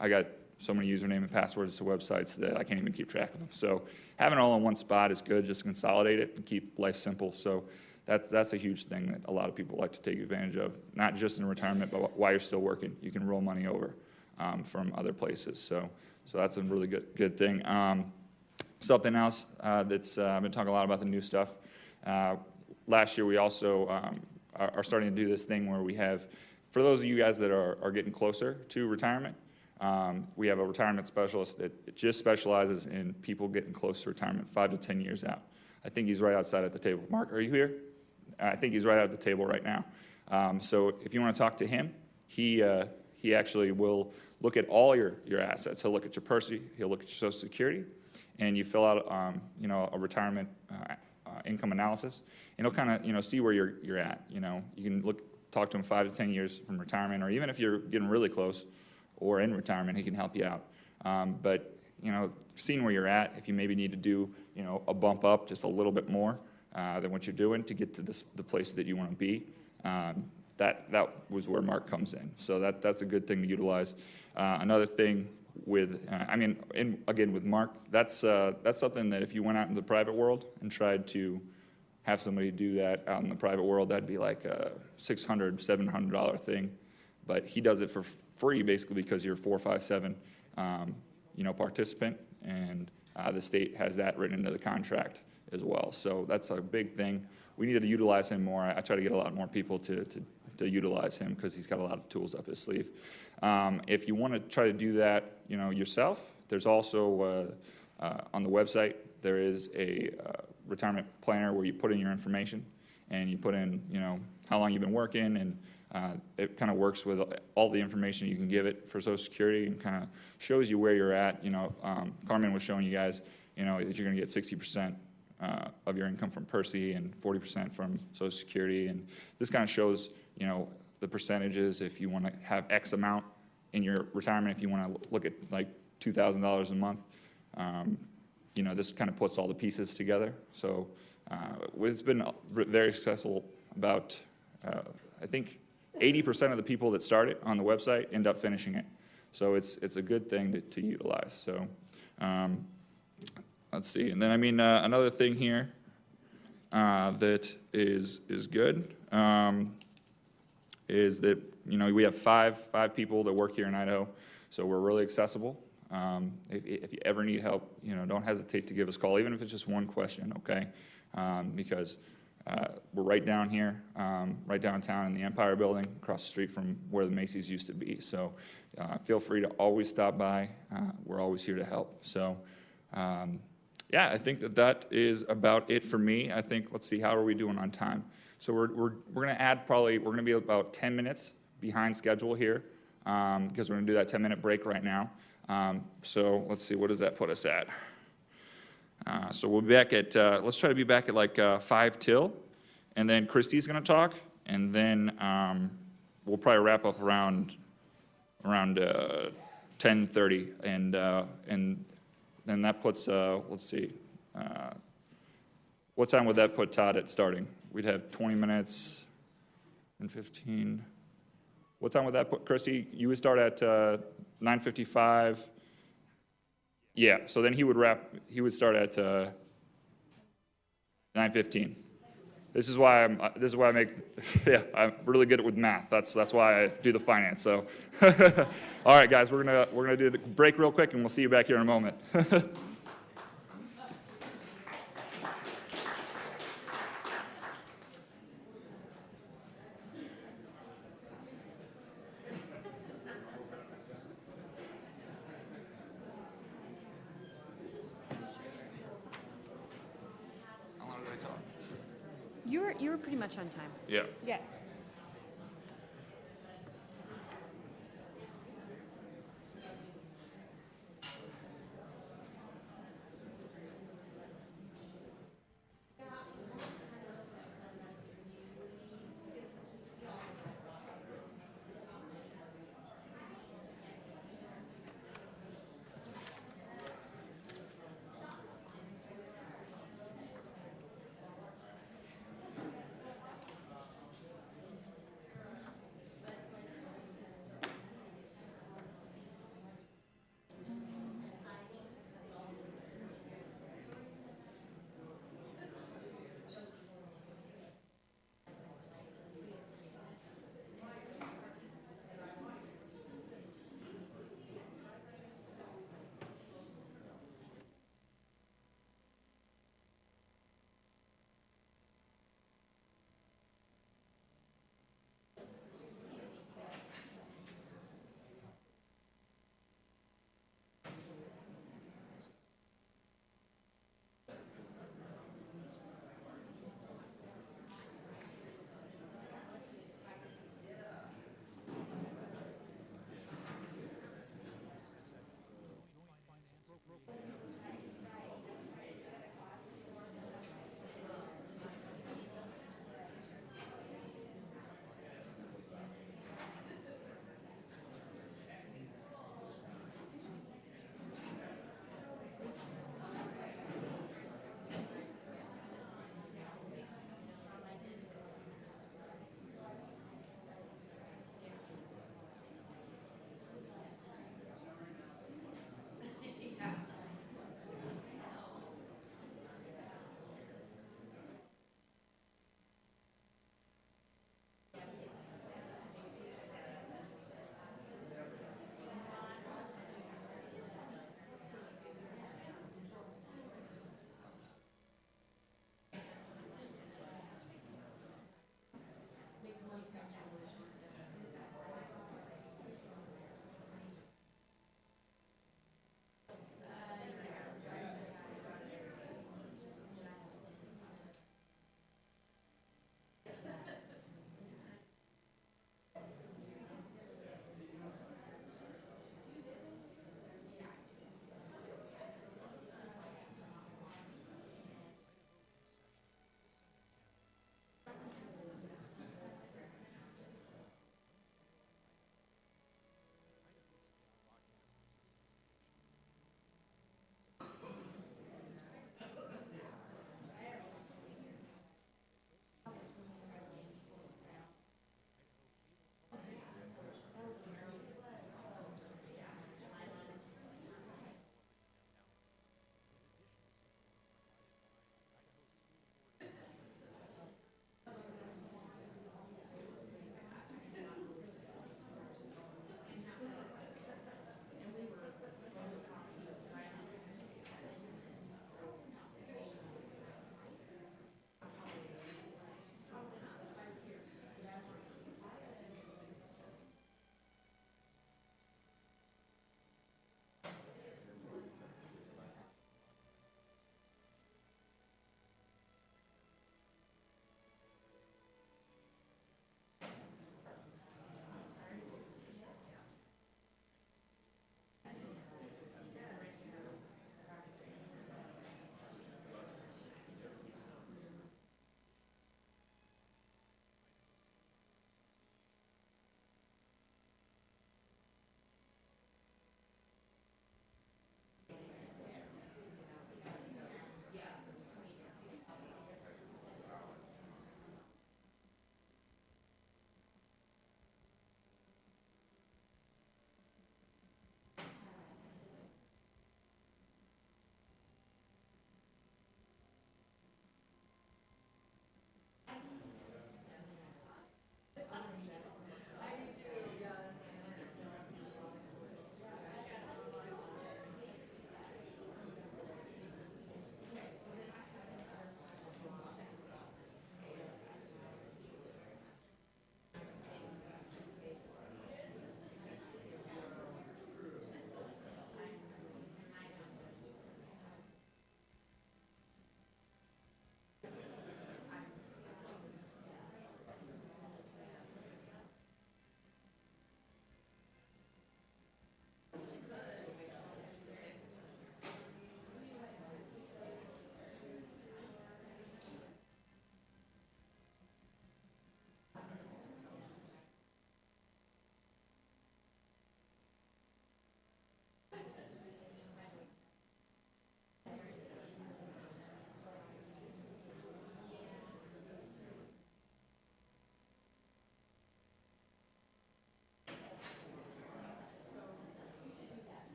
I got so many username and passwords to websites that I can't even keep track of them. So having it all in one spot is good, just consolidate it and keep life simple. So that's a huge thing that a lot of people like to take advantage of, not just in retirement, but while you're still working. You can roll money over from other places. So that's a really good thing. Something else that's I've been talking a lot about the new stuff. Last year we also are starting to do this thing where we have, for those of you guys that are getting closer to retirement, we have a retirement specialist that just specializes in people getting close to retirement 5 to 10 years out. I think he's right outside at the table. Mark, are you here? I think he's right out at the table right now. So if you want to talk to him, he actually will look at all your assets. He'll look at your PERSI, he'll look at your Social Security, and you fill out a retirement income analysis, and he'll kind of see where you're at. You can talk to him 5 to 10 years from retirement, or even if you're getting really close or in retirement, he can help you out. But seeing where you're at, if you maybe need to do a bump up just a little bit more than what you're doing to get to the place that you want to be, that was where Mark comes in. So that's a good thing to utilize. Another thing with, again with Mark, that's something that if you went out in the private world and tried to have somebody do that out in the private world, that'd be like a $600, $700 thing. But he does it for free basically because you're a 457 participant, and the state has that written into the contract as well. So that's a big thing. We need to utilize him more. I try to get a lot more people to utilize him because he's got a lot of tools up his sleeve. If you want to try to do that, yourself, there's also on the website there is a retirement planner where you put in your information and you put in how long you've been working, and it kind of works with all the information you can give it for Social Security and kind of shows you where you're at. Carmen was showing you guys that you're going to get 60% of your income from PERSI and 40% from Social Security, and this kind of shows the percentages. If you want to have X amount in your retirement, if you want to look at like $2,000 a month, this kind of puts all the pieces together. So it's been very successful. About I think 80% of the people that start it on the website end up finishing it. So it's a good thing to utilize. So let's see. And then another thing here that is good is that we have five people that work here in Idaho, so we're really accessible. If you ever need help, don't hesitate to give us a call, even if it's just one question, okay? Because We're right down here, right downtown in the Empire Building, across the street from where the Macy's used to be. So feel free to always stop by. We're always here to help. So yeah, I think that is about it for me. I think, let's see, how are we doing on time? So we're going to add we're going to be about 10 minutes behind schedule here because we're going to do that 10-minute break right now. So let's see, what does that put us at? So we'll be back at, let's try to be back at like 5 till, and then Christy's going to talk, and then we'll probably wrap up around 10:30, and then that puts, let's see, what time would that put Todd at starting? We'd have 20 minutes and 15. What time would that put Christy? You would start at 9:55. Yeah, so then he would start at 9:15. This is why I make, yeah, I'm really good with math. That's why I do the finance. So, all right, guys, we're gonna do the break real quick, and we'll see you back here in a moment. You were pretty much on time. Yeah. Yeah.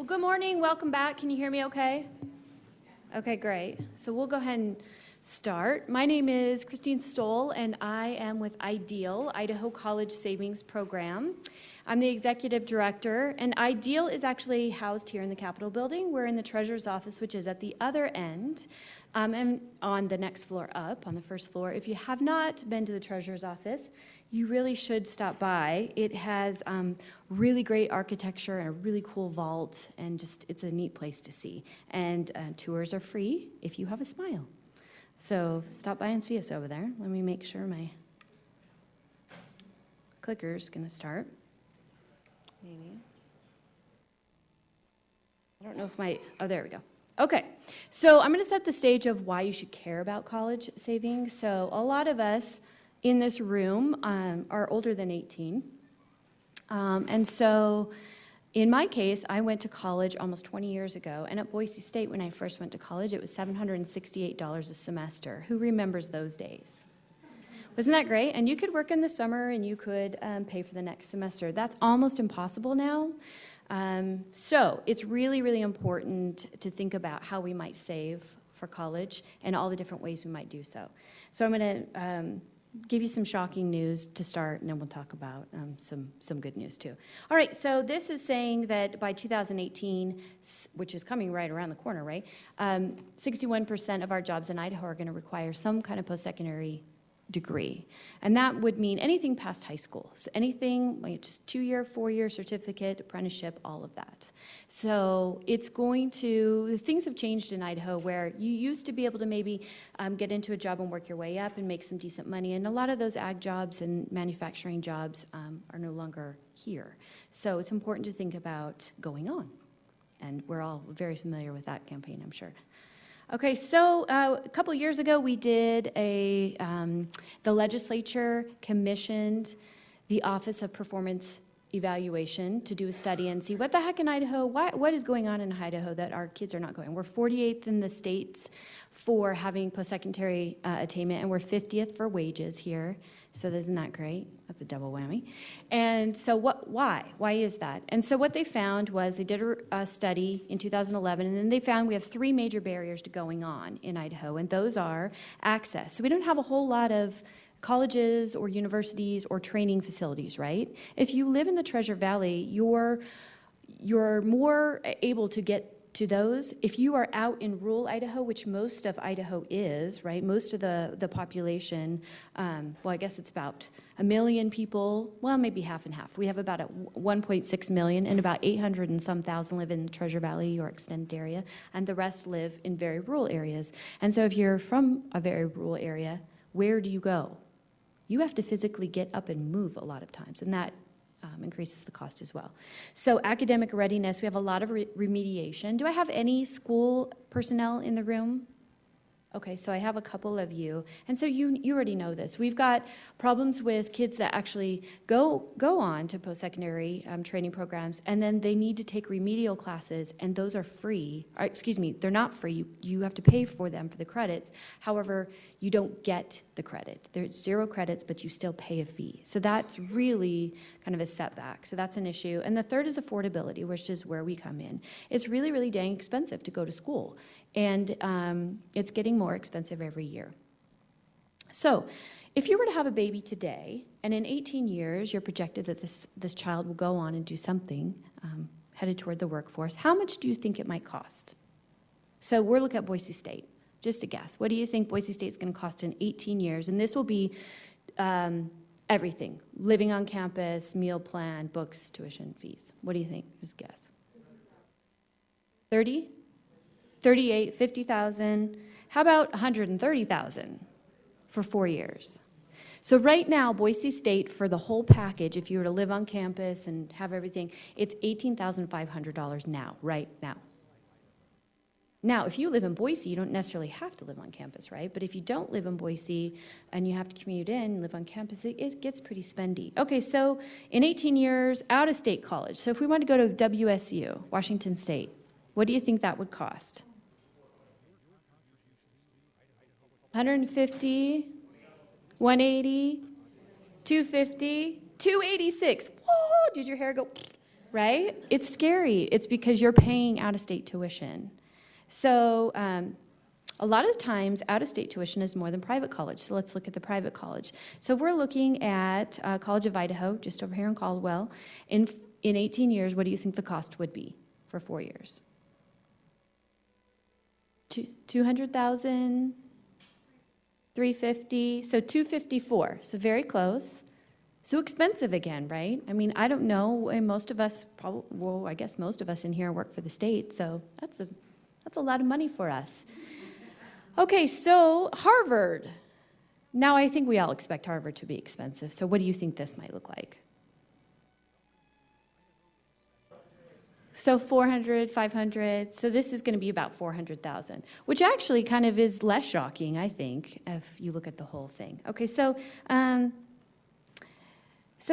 good morning, welcome back. Can you hear me okay? Okay, great. So we'll go ahead and start. My name is Christine Stoll, and I am with IDEAL, Idaho College Savings Program. I'm the executive director, and IDEAL is actually housed here in the Capitol building. We're in the treasurer's office, which is at the other end, and on the next floor up, on the first floor. If you have not been to the treasurer's office, you really should stop by. It has really great architecture and a really cool vault, and just it's a neat place to see. And tours are free if you have a smile. So stop by and see us over there. Let me make sure my clicker's gonna start. Maybe. I don't know if oh, there we go. Okay, so I'm gonna set the stage of why you should care about college savings. So a lot of us in this room are older than 18. And so in my case, I went to college almost 20 years ago, and at Boise State when I first went to college, it was $768 a semester. Who remembers those days? Wasn't that great? And you could work in the summer and you could pay for the next semester. That's almost impossible now. So it's really, really important to think about how we might save for college and all the different ways we might do so. So I'm going to give you some shocking news to start, and then we'll talk about some good news too. All right, so this is saying that by 2018, which is coming right around the corner, right? 61% of our jobs in Idaho are going to require some kind of post-secondary degree. And that would mean anything past high school. So anything, like just 2-year, 4-year certificate, apprenticeship, all of that. So it's things have changed in Idaho where you used to be able to maybe get into a job and work your way up and make some decent money. And a lot of those ag jobs and manufacturing jobs are no longer here. So it's important to think about going on. And we're all very familiar with that campaign, I'm sure. Okay, so a couple years ago, we did the legislature commissioned the Office of Performance Evaluation to do a study and see what the heck in Idaho, what is going on in Idaho that our kids are not going. We're 48th in the states for having post-secondary attainment, and we're 50th for wages here. So isn't that great? That's a double whammy. And so why? Why is that? And so what they found was they did a study in 2011, and then they found we have 3 major barriers to going on in Idaho, and those are access. So we don't have a whole lot of colleges or universities or training facilities, right? If you live in the Treasure Valley, you're more able to get to those. If you are out in rural Idaho, which most of Idaho is, right? Most of the population, well, I guess it's about 1 million people, well, maybe half and half. We have about 1.6 million, and about 800 and some thousand live in the Treasure Valley or extended area, and the rest live in very rural areas. And so if you're from a very rural area, where do you go? You have to physically get up and move a lot of times, and that increases the cost as well. So academic readiness, we have a lot of remediation. Do I have any school personnel in the room? Okay, so I have a couple of you. And so you already know this. We've got problems with kids that actually go on to post-secondary training programs, and then they need to take remedial classes, and those are free. Or, excuse me, they're not free. You have to pay for them for the credits. However, you don't get the credit. There's 0 credits, but you still pay a fee. So that's really kind of a setback. So that's an issue. And the third is affordability, which is where we come in. It's really, really dang expensive to go to school. And it's getting more expensive every year. So if you were to have a baby today, and in 18 years, you're projected that this child will go on and do something headed toward the workforce, how much do you think it might cost? So we're looking at Boise State. Just a guess. What do you think Boise State's going to cost in 18 years? And this will be everything. Living on campus, meal plan, books, tuition, fees. What do you think? Just guess. 30? 38, 50,000. How about 130,000 for 4 years? So right now, Boise State, for the whole package, if you were to live on campus and have everything, it's $18,500 now, right now. Now, if you live in Boise, you don't necessarily have to live on campus, right? But if you don't live in Boise and you have to commute in and live on campus, it gets pretty spendy. Okay, so in 18 years, out-of-state college. So if we want to go to WSU, Washington State, what do you think that would cost? 150, 180, 250, 286. Whoa, did your hair go? right? It's scary. It's because you're paying out-of-state tuition. So a lot of times, out-of-state tuition is more than private college. So let's look at the private college. So if we're looking at College of Idaho, just over here in Caldwell, in 18 years, what do you think the cost would be for 4 years? 200,000, 350, so 254. So very close. So expensive again, right? I mean, I don't know, and most of us, well, I guess most of us in here work for the state, so that's a lot of money for us. Okay, so Harvard. Now I think we all expect Harvard to be expensive, so what do you think this might look like? So 400, 500, so this is going to be about 400,000, which actually kind of is less shocking, I think, if you look at the whole thing. Okay, so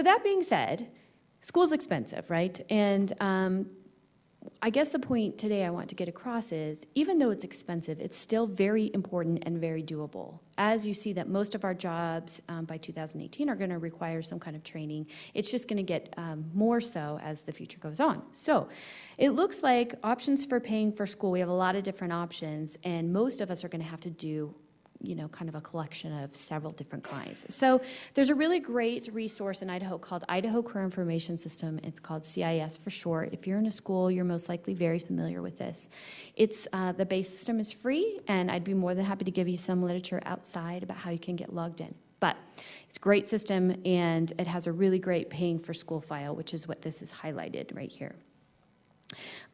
that being said, school's expensive, right? And I guess the point today I want to get across is, even though it's expensive, it's still very important and very doable. As you see that most of our jobs by 2018 are going to require some kind of training, it's just going to get more so as the future goes on. So it looks like options for paying for school, we have a lot of different options, and most of us are going to have to do kind of a collection of several different kinds. So there's a really great resource in Idaho called Idaho Career Information System. It's called CIS for short. If you're in a school, you're most likely very familiar with this. It's the base system is free, and I'd be more than happy to give you some literature outside about how you can get logged in. But it's a great system, and it has a really great paying for school file, which is what this is highlighted right here.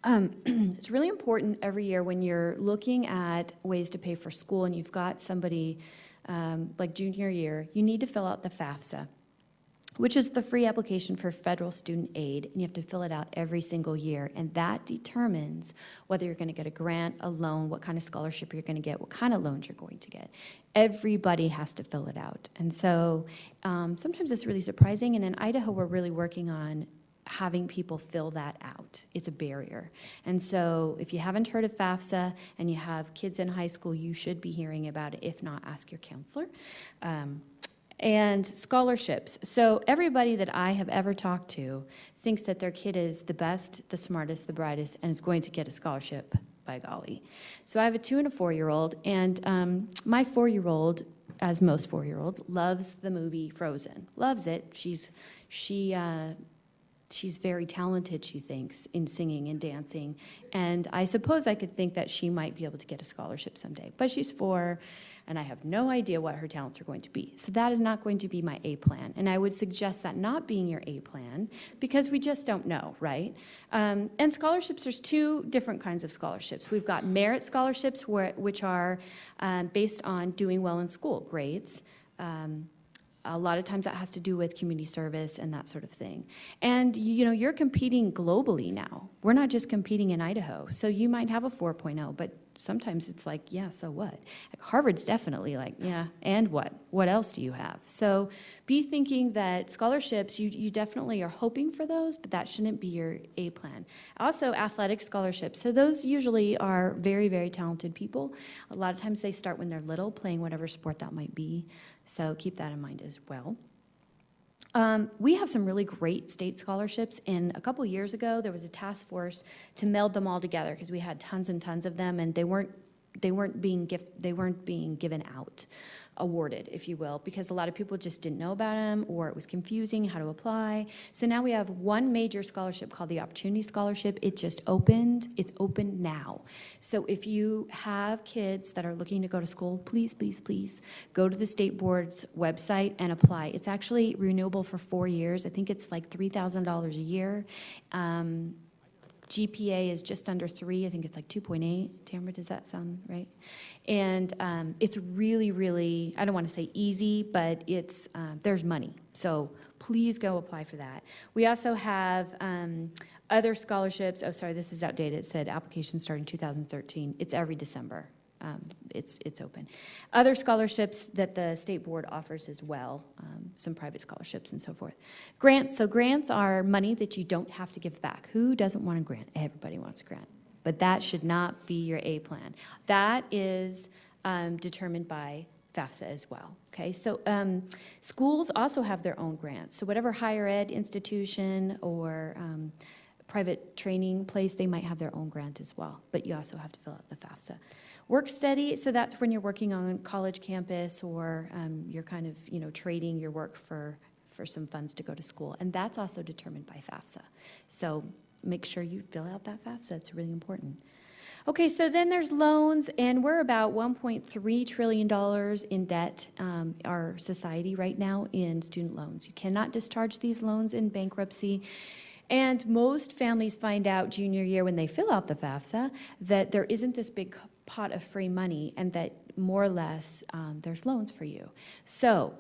It's really important every year when you're looking at ways to pay for school and you've got somebody like junior year, you need to fill out the FAFSA, which is the free application for federal student aid, and you have to fill it out every single year, and that determines whether you're going to get a grant, a loan, what kind of scholarship you're going to get, what kind of loans you're going to get. Everybody has to fill it out, and so sometimes it's really surprising, and in Idaho we're really working on having people fill that out. It's a barrier. And so if you haven't heard of FAFSA and you have kids in high school, you should be hearing about it. If not, ask your counselor. And scholarships. So everybody that I have ever talked to thinks that their kid is the best, the smartest, the brightest, and is going to get a scholarship, by golly. So I have a 2- and a 4-year-old, and my 4-year-old, as most 4-year-olds, loves the movie Frozen. Loves it. She's very talented, she thinks, in singing and dancing. And I suppose I could think that she might be able to get a scholarship someday. But she's 4, and I have no idea what her talents are going to be. So that is not going to be my A plan. And I would suggest that not being your A plan, because we just don't know, right? And scholarships, there's 2 different kinds of scholarships. We've got merit scholarships, which are based on doing well in school, grades. A lot of times that has to do with community service and that sort of thing. And you're competing globally now. We're not just competing in Idaho. So you might have a 4.0, but sometimes it's like, yeah, so what? Harvard's definitely like, yeah, and what? What else do you have? So be thinking that scholarships, you definitely are hoping for those, but that shouldn't be your A plan. Also, athletic scholarships. So those usually are very, very talented people. A lot of times they start when they're little, playing whatever sport that might be. So keep that in mind as well. We have some really great state scholarships, and a couple years ago there was a task force to meld them all together because we had tons and tons of them, and they weren't being given out, awarded, if you will, because a lot of people just didn't know about them, or it was confusing how to apply. So now we have one major scholarship called the Opportunity Scholarship. It just opened. It's open now. So if you have kids that are looking to go to school, please, please, please go to the state board's website and apply. It's actually renewable for 4 years. I think it's like $3,000 a year. GPA is just under 3. I think it's like 2.8. Tamara, does that sound right? And it's really, really, I don't want to say easy, but it's there's money. So please go apply for that. We also have other scholarships. Oh, sorry, this is outdated. It said applications starting 2013. It's every December. It's open. Other scholarships that the state board offers as well, some private scholarships and so forth. Grants, so grants are money that you don't have to give back. Who doesn't want a grant? Everybody wants a grant. But that should not be your A plan. That is determined by FAFSA as well. Okay, so schools also have their own grants. So whatever higher ed institution or private training place, they might have their own grant as well, but you also have to fill out the FAFSA. Work study, so that's when you're working on college campus or you're kind of, trading your work for some funds to go to school. And that's also determined by FAFSA. So make sure you fill out that FAFSA, it's really important. Okay, so then there's loans, and we're about $1.3 trillion in debt, our society right now, in student loans. You cannot discharge these loans in bankruptcy. And most families find out junior year when they fill out the FAFSA that there isn't this big pot of free money and that more or less there's loans for you. So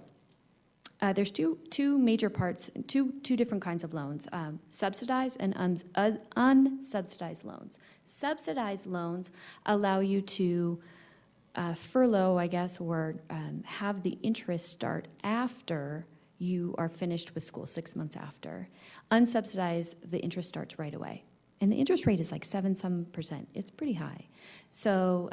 there's two major parts, two different kinds of loans, subsidized and unsubsidized loans. Subsidized loans allow you to furlough, I guess, or have the interest start after you are finished with school, 6 months after. Unsubsidized, the interest starts right away. And the interest rate is like 7%. It's pretty high. So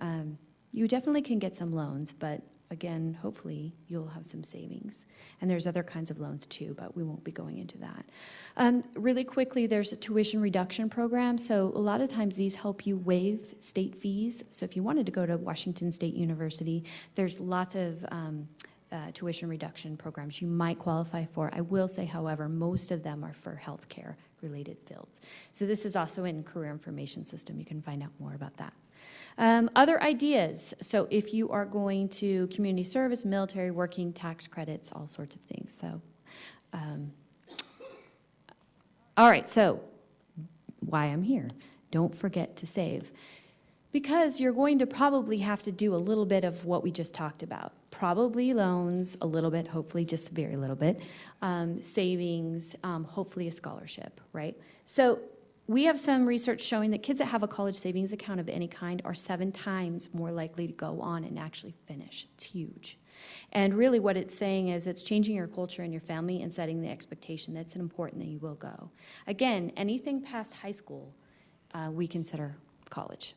you definitely can get some loans, but again, hopefully you'll have some savings. And there's other kinds of loans too, but we won't be going into that. Really quickly, there's a tuition reduction program. So a lot of times these help you waive state fees. So if you wanted to go to Washington State University, there's lots of tuition reduction programs you might qualify for. I will say, however, most of them are for healthcare related fields. So this is also in Career Information System. You can find out more about that. Other ideas. So if you are going to community service, military, working, tax credits, all sorts of things. So, all right, so why I'm here. Don't forget to save. Because you're going to probably have to do a little bit of what we just talked about. Probably loans, a little bit, hopefully just a very little bit, savings, hopefully a scholarship, right? So we have some research showing that kids that have a college savings account of any kind are 7 times more likely to go on and actually finish. It's huge. And really what it's saying is it's changing your culture and your family and setting the expectation that it's important that you will go. Again, anything past high school, we consider college.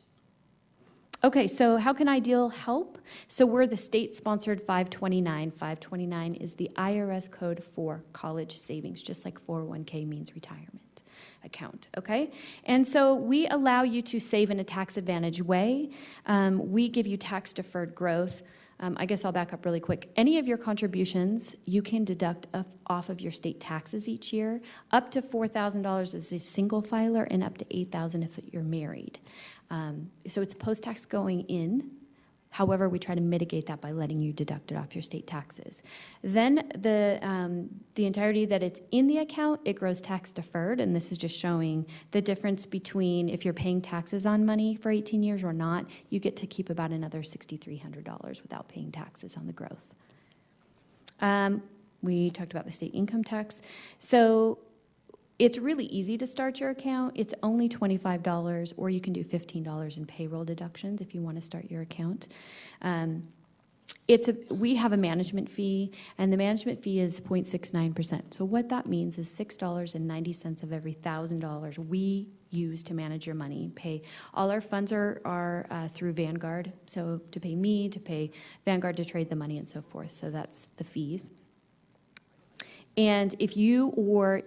Okay, so how can Ideal help? So we're the state-sponsored 529. 529 is the IRS code for college savings, just like 401k means retirement account, okay? And so we allow you to save in a tax-advantaged way. We give you tax-deferred growth. I guess I'll back up really quick. Any of your contributions you can deduct off of your state taxes each year. Up to $4,000 as a single filer and up to $8,000 if you're married. So it's post-tax going in. However, we try to mitigate that by letting you deduct it off your state taxes. Then the entirety that it's in the account, it grows tax deferred, and this is just showing the difference between if you're paying taxes on money for 18 years or not, you get to keep about another $6,300 without paying taxes on the growth. We talked about the state income tax. So it's really easy to start your account. It's only $25, or you can do $15 in payroll deductions if you want to start your account. We have a management fee, and the management fee is 0.69%. So what that means is $6.90 of every $1,000 we use to manage your money. Pay all our funds are through Vanguard, so to pay me, to pay Vanguard to trade the money, and so forth. So that's the fees. And if you or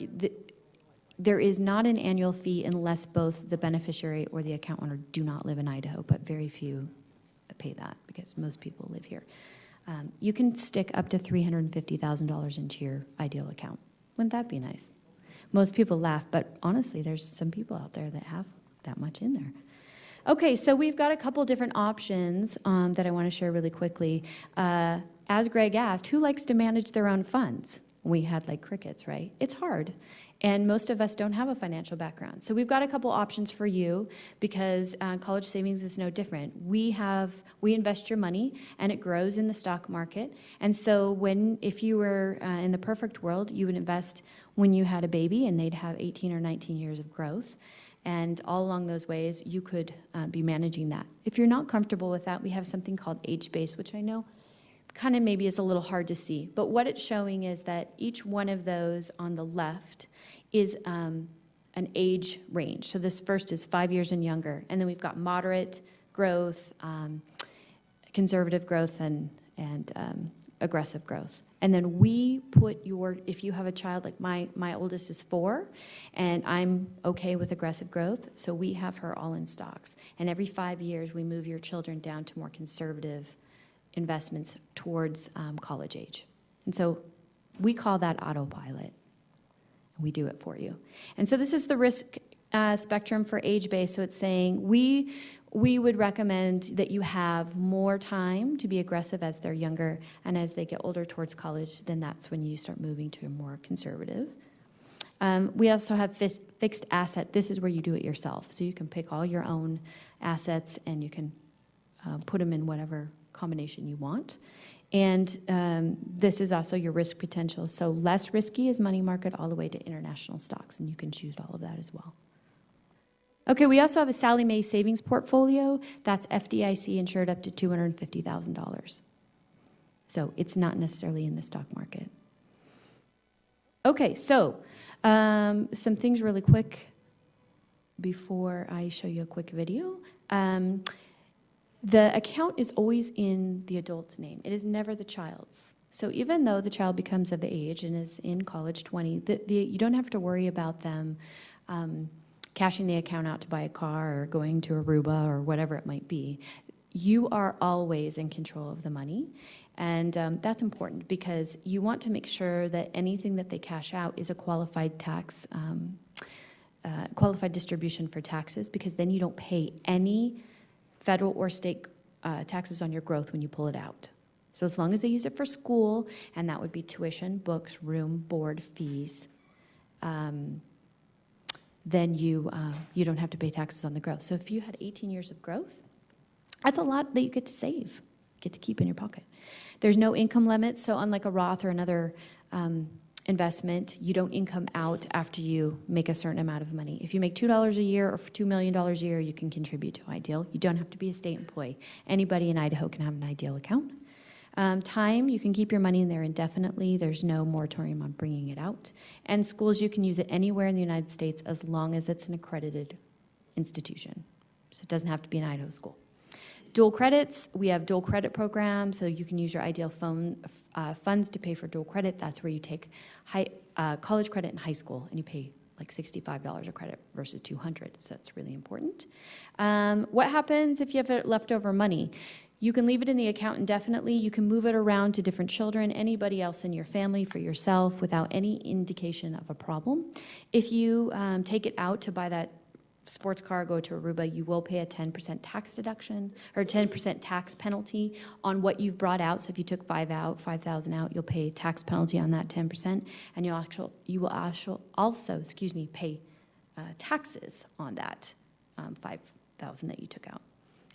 there is not an annual fee unless both the beneficiary or the account owner do not live in Idaho, but very few pay that because most people live here. You can stick up to $350,000 into your Ideal account. Wouldn't that be nice? Most people laugh, but honestly, there's some people out there that have that much in there. Okay, so we've got a couple different options that I want to share really quickly. As Greg asked, who likes to manage their own funds? We had like crickets, right? It's hard. And most of us don't have a financial background. So we've got a couple options for you because college savings is no different. We invest your money and it grows in the stock market. And so if you were in the perfect world, you would invest when you had a baby and they'd have 18 or 19 years of growth. And all along those ways, you could be managing that. If you're not comfortable with that, we have something called age-based, which I know kind of maybe is a little hard to see. But what it's showing is that each one of those on the left is an age range. So this first is 5 years and younger. And then we've got moderate growth, conservative growth, and and aggressive growth. And then we put if you have a child, like my oldest is 4, and I'm okay with aggressive growth, so we have her all in stocks. And every 5 years, we move your children down to more conservative investments towards college age. And so we call that autopilot. We do it for you. And so this is the risk spectrum for age-based. So it's saying we would recommend that you have more time to be aggressive as they're younger, and as they get older towards college, then that's when you start moving to a more conservative. We also have fixed asset. This is where you do it yourself. So you can pick all your own assets, and you can put them in whatever combination you want. And this is also your risk potential. So less risky is money market all the way to international stocks, and you can choose all of that as well. Okay, we also have a Sallie Mae savings portfolio that's FDIC insured up to $250,000. So it's not necessarily in the stock market. Okay, so some things really quick before I show you a quick video. The account is always in the adult's name. It is never the child's. So even though the child becomes of age and is in college 20, you don't have to worry about them cashing the account out to buy a car or going to Aruba or whatever it might be. You are always in control of the money. And that's important because you want to make sure that anything that they cash out is a qualified tax, qualified distribution for taxes, because then you don't pay any federal or state taxes on your growth when you pull it out. So as long as they use it for school, and that would be tuition, books, room, board, fees, then you don't have to pay taxes on the growth. So if you had 18 years of growth, that's a lot that you get to save, get to keep in your pocket. There's no income limit, so unlike a Roth or another investment, you don't income out after you make a certain amount of money. If you make $2 a year or $2 million a year, you can contribute to Ideal. You don't have to be a state employee. Anybody in Idaho can have an Ideal account. Time, you can keep your money in there indefinitely. There's no moratorium on bringing it out. And schools, you can use it anywhere in the United States as long as it's an accredited institution. So it doesn't have to be an Idaho school. Dual credits, we have dual credit programs, so you can use your Ideal funds to pay for dual credit. That's where you take college credit in high school, and you pay like $65 a credit versus $200, so that's really important. What happens if you have leftover money? You can leave it in the account indefinitely. You can move it around to different children, anybody else in your family, for yourself, without any indication of a problem. If you take it out to buy that sports car, go to Aruba, you will pay a 10% tax deduction or 10% tax penalty on what you've brought out. So if you took $5,000 out, you'll pay a tax penalty on that 10%, and you will also pay taxes on that $5,000 that you took out.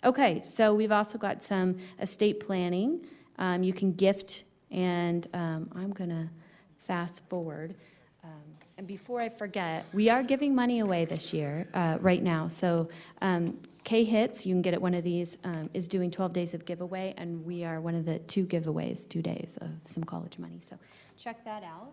Okay, so we've also got some estate planning. You can gift, and I'm gonna fast forward. And before I forget, we are giving money away this year, right now. So K-Hits, you can get at one of these, is doing 12 days of giveaway, and we are one of the 2 giveaways, 2 days of some college money. So check that out.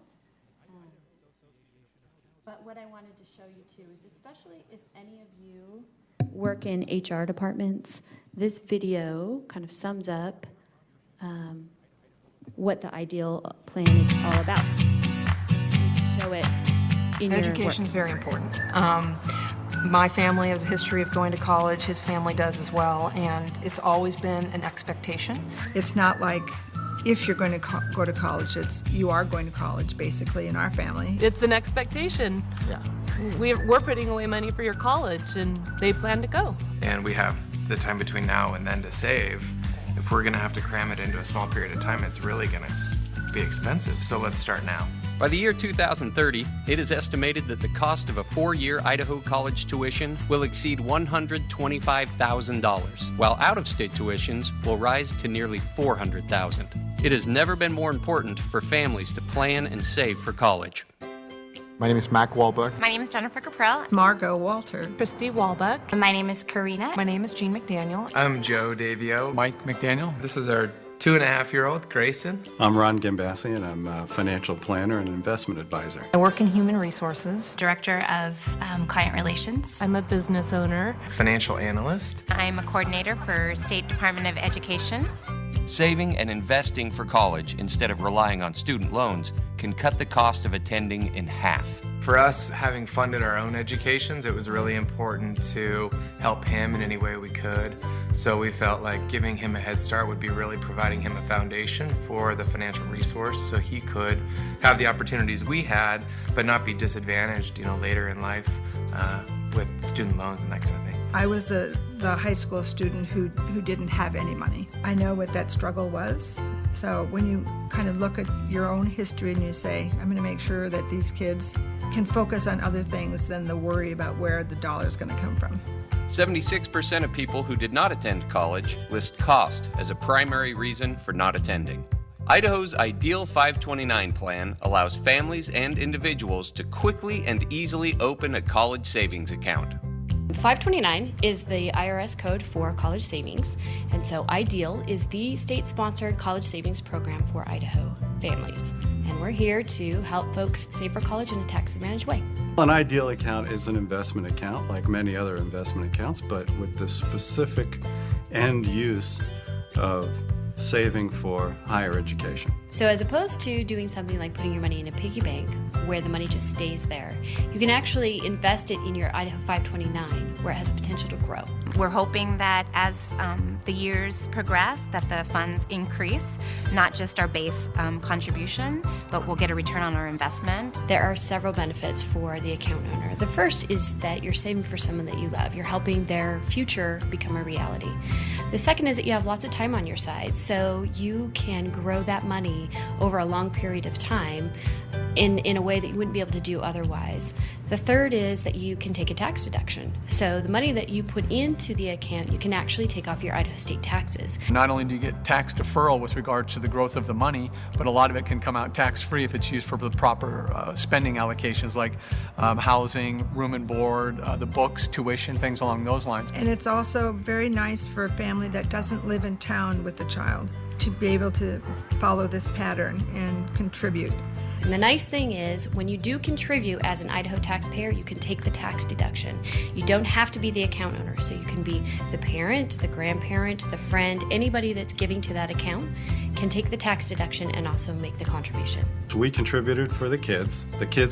But what I wanted to show you too is, especially if any of you work in HR departments, this video kind of sums up what the Ideal plan is all about. Show it in your work. Education is very important. My family has a history of going to college. His family does as well, and it's always been an expectation. It's not like if you're going to go to college, you are going to college, basically, in our family. It's an expectation. Yeah. We're putting away money for your college, and they plan to go. And we have the time between now and then to save. If we're going to have to cram it into a small period of time, it's really going to be expensive. So let's start now. By the year 2030, it is estimated that the cost of a 4-year Idaho college tuition will exceed $125,000, while out-of-state tuitions will rise to nearly $400,000. It has never been more important for families to plan and save for college. My name is Mac Walbuck. My name is Jennifer Caprell. Margot Walter. Christy Walbuck. My name is Karina. My name is Jean McDaniel. I'm Joe Davio. Mike McDaniel. This is our 2.5-year-old, Grayson. I'm Ron Gambassi, and I'm a financial planner and investment advisor. I work in human resources. Director of Client Relations. I'm a business owner. Financial analyst. I'm a coordinator for State Department of Education. Saving and investing for college instead of relying on student loans can cut the cost of attending in half. For us, having funded our own educations, it was really important to help him in any way we could. So we felt like giving him a head start would be really providing him a foundation for the financial resource so he could have the opportunities we had, but not be disadvantaged, later in life with student loans and that kind of thing. I was the high school student who didn't have any money. I know what that struggle was. So when you kind of look at your own history and you say, I'm going to make sure that these kids can focus on other things than the worry about where the dollar is going to come from. 76% of people who did not attend college list cost as a primary reason for not attending. Idaho's Ideal 529 plan allows families and individuals to quickly and easily open a college savings account. 529 is the IRS code for college savings, and so IDEAL is the state-sponsored college savings program for Idaho families. And we're here to help folks save for college in a tax-advantaged way. An ideal account is an investment account like many other investment accounts, but with the specific end use of saving for higher education. So as opposed to doing something like putting your money in a piggy bank where the money just stays there, you can actually invest it in your Idaho 529 where it has potential to grow. We're hoping that as the years progress, that the funds increase, not just our base contribution, but we'll get a return on our investment. There are several benefits for the account owner. The first is that you're saving for someone that you love. You're helping their future become a reality. The second is that you have lots of time on your side, so you can grow that money over a long period of time in a way that you wouldn't be able to do otherwise. The third is that you can take a tax deduction. So the money that you put into the account, you can actually take off your Idaho state taxes. Not only do you get tax deferral with regard to the growth of the money, but a lot of it can come out tax-free if it's used for the proper spending allocations like housing, room and board, the books, tuition, things along those lines. And it's also very nice for a family that doesn't live in town with the child to be able to follow this pattern and contribute. And the nice thing is, when you do contribute as an Idaho taxpayer, you can take the tax deduction. You don't have to be the account owner, so you can be the parent, the grandparent, the friend, anybody that's giving to that account can take the tax deduction and also make the contribution. We contributed for the kids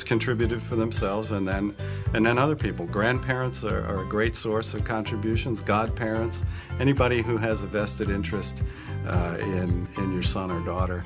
contributed for themselves, and then other people. Grandparents are a great source of contributions, godparents, anybody who has a vested interest in your son or daughter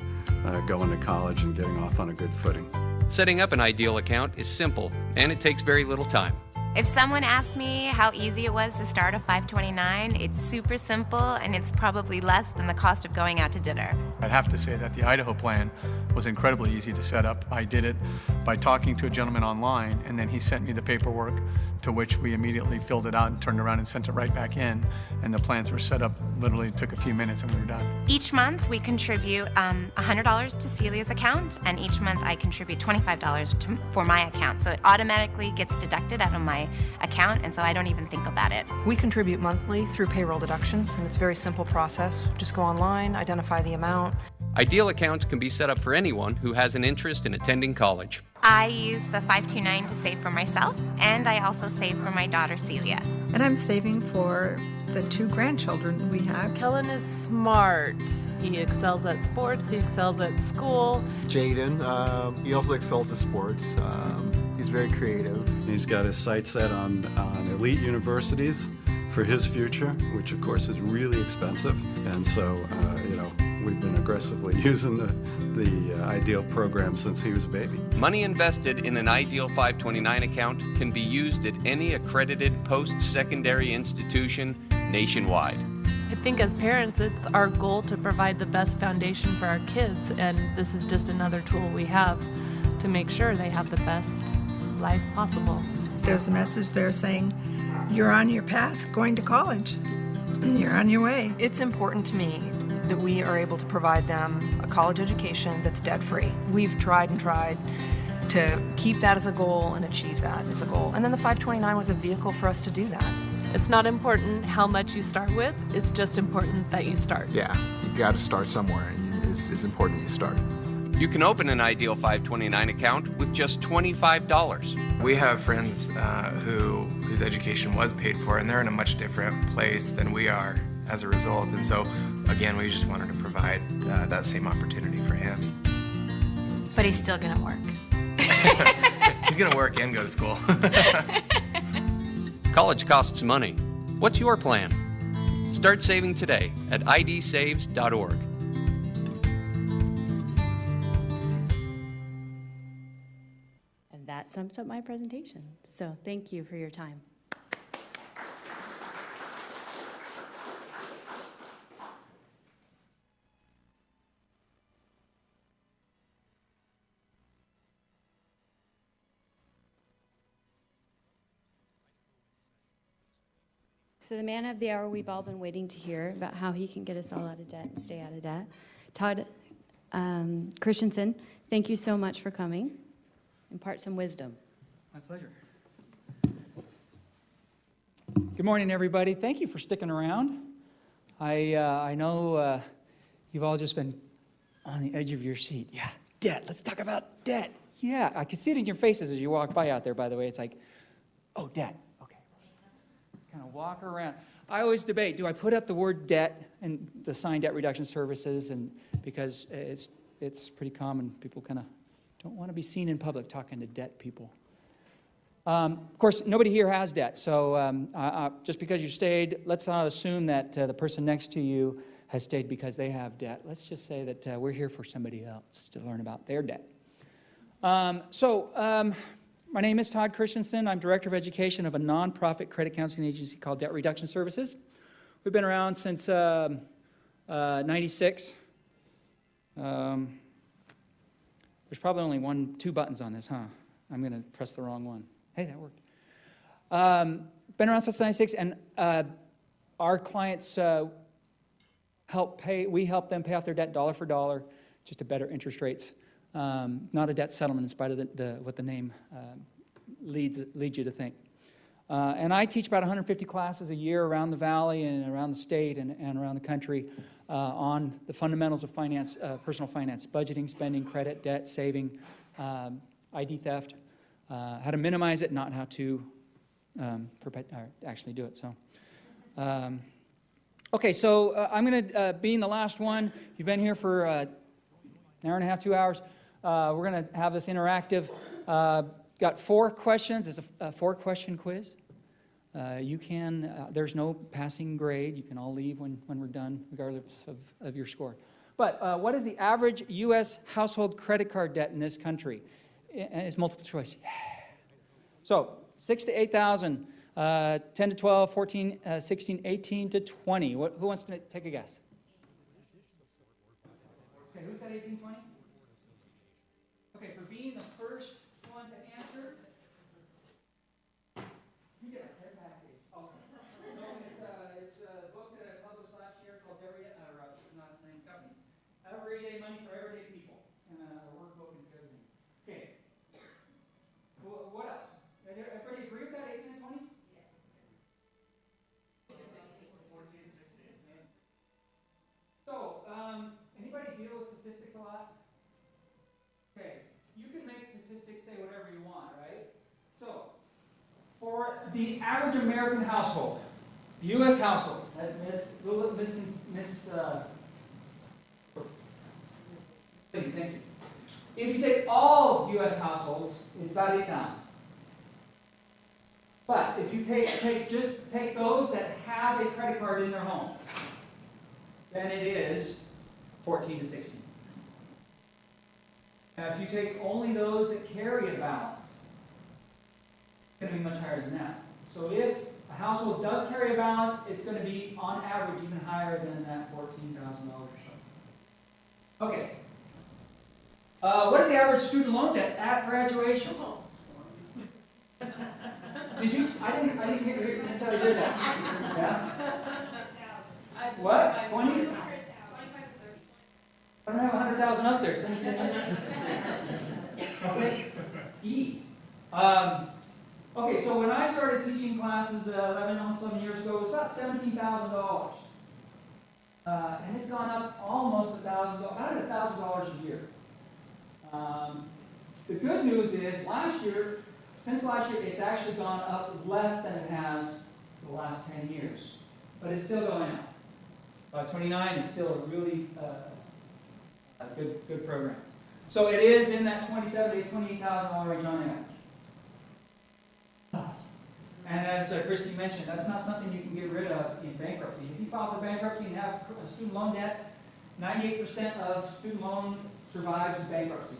going to college and getting off on a good footing. Setting up an ideal account is simple, and it takes very little time. If someone asked me how easy it was to start a 529, it's super simple and it's probably less than the cost of going out to dinner. I'd have to say that the Idaho plan was incredibly easy to set up. I did it by talking to a gentleman online, and then he sent me the paperwork, to which we immediately filled it out and turned around and sent it right back in. And the plans were set up, literally took a few minutes and we were done. Each month we contribute $100 to Celia's account, and each month I contribute $25 for my account. So it automatically gets deducted out of my account, and so I don't even think about it. We contribute monthly through payroll deductions, and it's a very simple process. Just go online, identify the amount. Ideal accounts can be set up for anyone who has an interest in attending college. I use the 529 to save for myself, and I also save for my daughter Celia. And I'm saving for the 2 grandchildren we have. Kellen is smart. He excels at sports, he excels at school. Jaden, he also excels at sports. He's very creative. He's got his sights set on elite universities for his future, which of course is really expensive. And so, we've been aggressively using the Ideal program since he was a baby. Money invested in an Ideal 529 account can be used at any accredited post-secondary institution nationwide. I think as parents, it's our goal to provide the best foundation for our kids, and this is just another tool we have to make sure they have the best life possible. There's a message there saying, you're on your path going to college. You're on your way. It's important to me that we are able to provide them a college education that's debt-free. We've tried and tried to keep that as a goal and achieve that as a goal. And then the 529 was a vehicle for us to do that. It's not important how much you start with, it's just important that you start. Yeah, you got to start somewhere, and it's important you start. You can open an Ideal 529 account with just $25. We have friends whose education was paid for, and they're in a much different place than we are as a result. And so, again, we just wanted to provide that same opportunity for him. But he's still gonna work. He's gonna work and go to school. College costs money. What's your plan? Start saving today at idsaves.org. And that sums up my presentation. So thank you for your time. So the man of the hour we've all been waiting to hear about how he can get us all out of debt and stay out of debt. Todd Christensen, thank you so much for coming. Impart some wisdom. My pleasure. Good morning, everybody. Thank you for sticking around. I know you've all just been on the edge of your seat. Yeah, debt. Let's talk about debt. Yeah, I can see it in your faces as you walk by out there, by the way. It's like, oh, debt. Kind of walk around. I always debate, do I put up the word debt and the sign debt reduction services, and because it's pretty common, people kind of don't want to be seen in public talking to debt people. Of course, nobody here has debt, so just because you stayed, let's not assume that the person next to you has stayed because they have debt. Let's just say that we're here for somebody else to learn about their debt. My name is Todd Christensen. I'm Director of Education of a nonprofit credit counseling agency called Debt Reduction Services. We've been around since 96. There's probably only two buttons on this, huh? I'm going to press the wrong one. Hey, that worked. Been around since 96, and our clients we help them pay off their debt dollar for dollar, just to better interest rates. Not a debt settlement in spite of what the name leads you to think. And I teach about 150 classes a year around the valley and around the state and around the country on the fundamentals of finance, personal finance, budgeting, spending, credit, debt, saving, ID theft, how to minimize it, not how to actually do it. So, okay, so I'm going to be the last one. You've been here for an hour and a half, 2 hours. We're going to have this interactive. Got 4 questions. It's a 4-question quiz. You can, there's no passing grade. You can all leave when we're done, regardless of your score. But what is the average U.S. household credit card debt in this country? And it's multiple choice. Yeah. So 6 to 8,000, 10 to 12, 14, 16, 18 to 20. Who wants to take a guess? Okay, who said 18, 20? Okay, for being the first one to answer, you get a care package. Okay. So it's a book that I published last year called Everyday Money for Everyday People, and a workbook and other things. Okay. What else? Everybody agree with that, 18 and 20? Yes. So, anybody deal with statistics a lot? Okay, you can make statistics say whatever you want, right? So, for the average American household, U.S. household, thank you. If you take all U.S. households, it's about 8,000. But if you just take those that have a credit card in their home, then it is 14 to 16. Now, if you take only those that carry a balance, it's going to be much higher than that. So if a household does carry a balance, it's going to be, on average, even higher than that $14,000 or so. Okay. What is the average student loan debt at graduation? Did you? I didn't hear necessarily hear that. Yeah. What? 20? I don't have 100,000 up there. Okay. E. Okay, so when I started teaching classes almost 11 years ago, it was about $17,000. And it's gone up almost $1,000, about $1,000 a year. The good news is since last year, it's actually gone up less than it has for the last 10 years. But it's still going up. 29 is still a really good program. So it is in that $27,000 to $28,000 range on average. And as Christy mentioned, that's not something you can get rid of in bankruptcy. If you file for bankruptcy and have a student loan debt, 98% of student loan survives bankruptcy.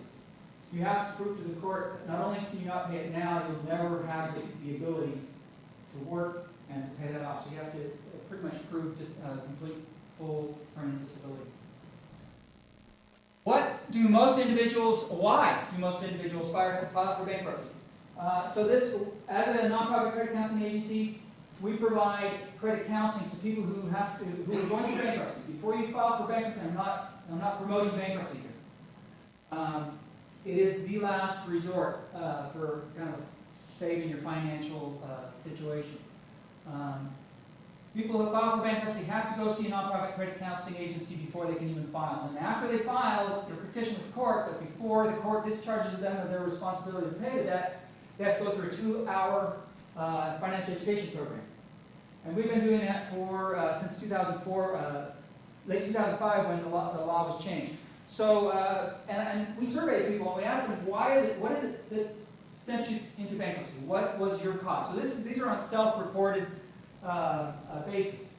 You have to prove to the court that not only can you not pay it now, you'll never have the ability to work and to pay that off. So you have to pretty much prove just complete, full, permanent disability. Why do most individuals file for bankruptcy? So this, as a nonprofit credit counseling agency, we provide credit counseling to people who are going through bankruptcy. Before you file for bankruptcy, I'm not promoting bankruptcy here. It is the last resort for kind of saving your financial situation. People who file for bankruptcy have to go see a nonprofit credit counseling agency before they can even file. And after they file their petition with the court, but before the court discharges them of their responsibility to pay the debt, they have to go through a 2-hour financial education program. And we've been doing that for since 2004, late 2005 when the law was changed. So, and we surveyed people and we asked them, what is it that sent you into bankruptcy? What was your cost? So these are on self-reported basis.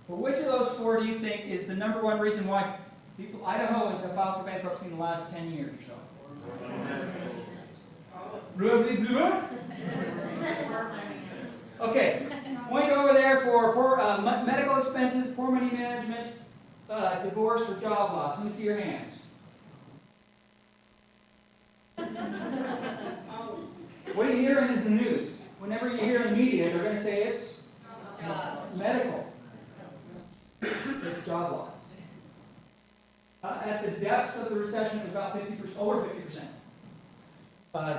But which of those 4 do you think is the number one reason why Idahoans have filed for bankruptcy in the last 10 years or so? Okay, point over there for poor, medical expenses, poor money management, divorce, or job loss. Let me see your hands. What do you hear in the news? Whenever you hear in the media, they're going to say it's medical. It's job loss. At the depths of the recession, it was about 50%, over 50%.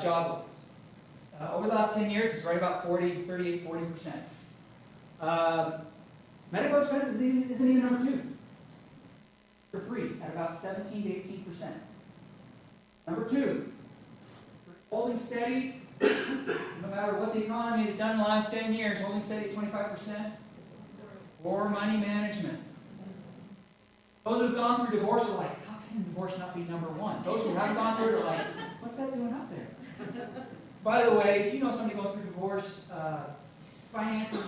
Job loss. Over the last 10 years, it's right about 38, 40%. Medical expenses isn't even number 2. For 3, at about 17 to 18%. Number 2, holding steady, no matter what the economy has done in the last 10 years, holding steady at 25%. Poor money management. Those who have gone through divorce are like, how can divorce not be number 1? Those who haven't gone through it are like, what's that doing up there? By the way, if you know somebody going through divorce, finances,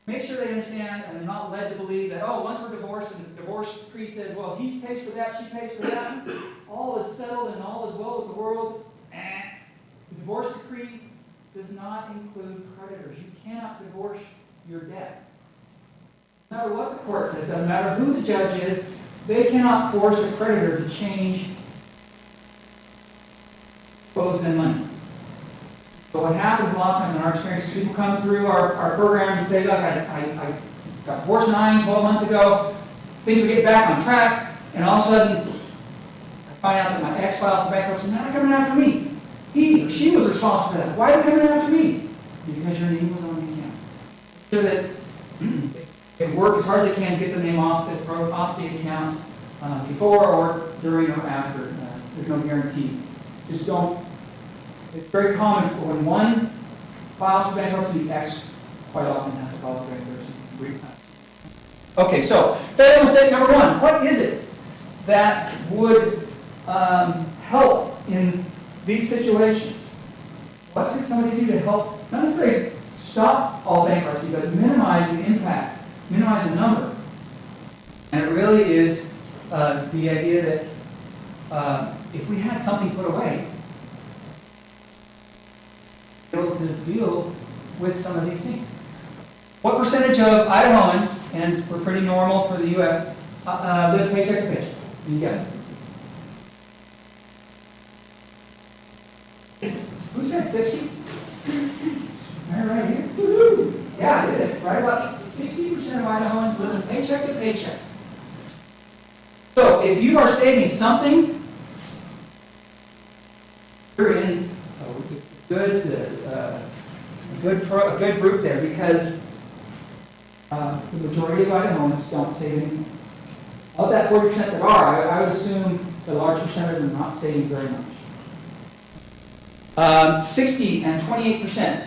make sure they understand and they're not led to believe that, oh, once we're divorced and the divorce decree says, well, he pays for that, she pays for that, all is settled and all is well with the world. The divorce decree does not include creditors. You cannot divorce your debt. No matter what the court says, doesn't matter who the judge is, they cannot force a creditor to change owes them money. So what happens a lot of times in our experience, people come through our program and say, look, I got divorced 9, 12 months ago, things were getting back on track, and all of a sudden, I find out that my ex filed for bankruptcy, now they're coming after me. He or she was responsible for that. Why are they coming after me? Because your name was on the account. So that they work as hard as they can to get the name off the account before or during or after. There's no guarantee. Just don't. It's very common for when one files for bankruptcy, the ex quite often has to file for bankruptcy. Okay, so fatal mistake number 1. What is it that would help in these situations? What could somebody do to help, not necessarily stop all bankruptcy, but minimize the impact, minimize the number? And it really is the idea that if we had something put away, able to deal with some of these things. What percentage of Idahoans, and we're pretty normal for the U.S., live paycheck to paycheck? Can you guess? Who said 60? Is that right here? Woo-hoo. Yeah, it is. Right about 60% of Idahoans live in paycheck to paycheck. So if you are saving something, you're in a good group there, because the majority of Idahoans don't save anything. Of that 40% that are, I would assume a large percentage are not saving very much. 60 and 28%.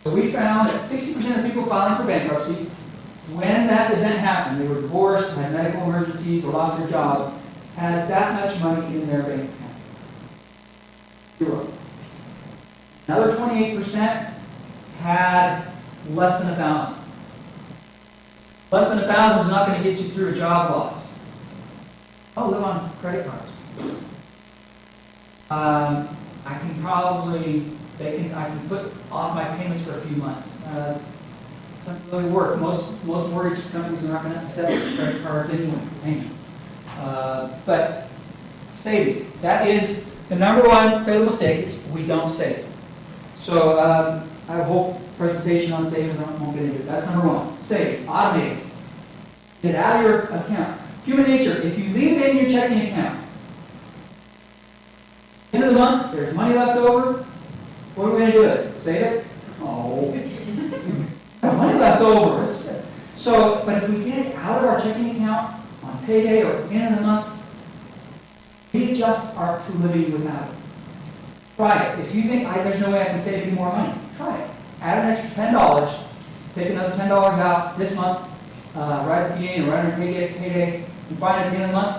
So we found that 60% of people filing for bankruptcy, when that event happened, they were divorced, had medical emergencies, or lost their job, had that much money in their bank account. Zero. Another 28% had less than $1,000. Less than $1,000 is not going to get you through a job loss. I'll live on credit cards. I can probably, I can put off my payments for a few months. It doesn't really work. Most mortgage companies are not going to accept credit cards anyway for payment. But savings, that is the number one fatal mistake is we don't save. So I have a whole presentation on savings, I won't get into it. That's number one. Save, automate, get out of your account. Human nature, if you leave it in your checking account, end of the month, there's money left over, what are we going to do with it? Save it? Oh, money left over. So, but if we get it out of our checking account on payday or end of the month, we adjust our to living without it. Try it. If you think there's no way I can save any more money, try it. Add an extra $10. Take another $10 out this month, right at the beginning, right on payday, and find at the end of the month,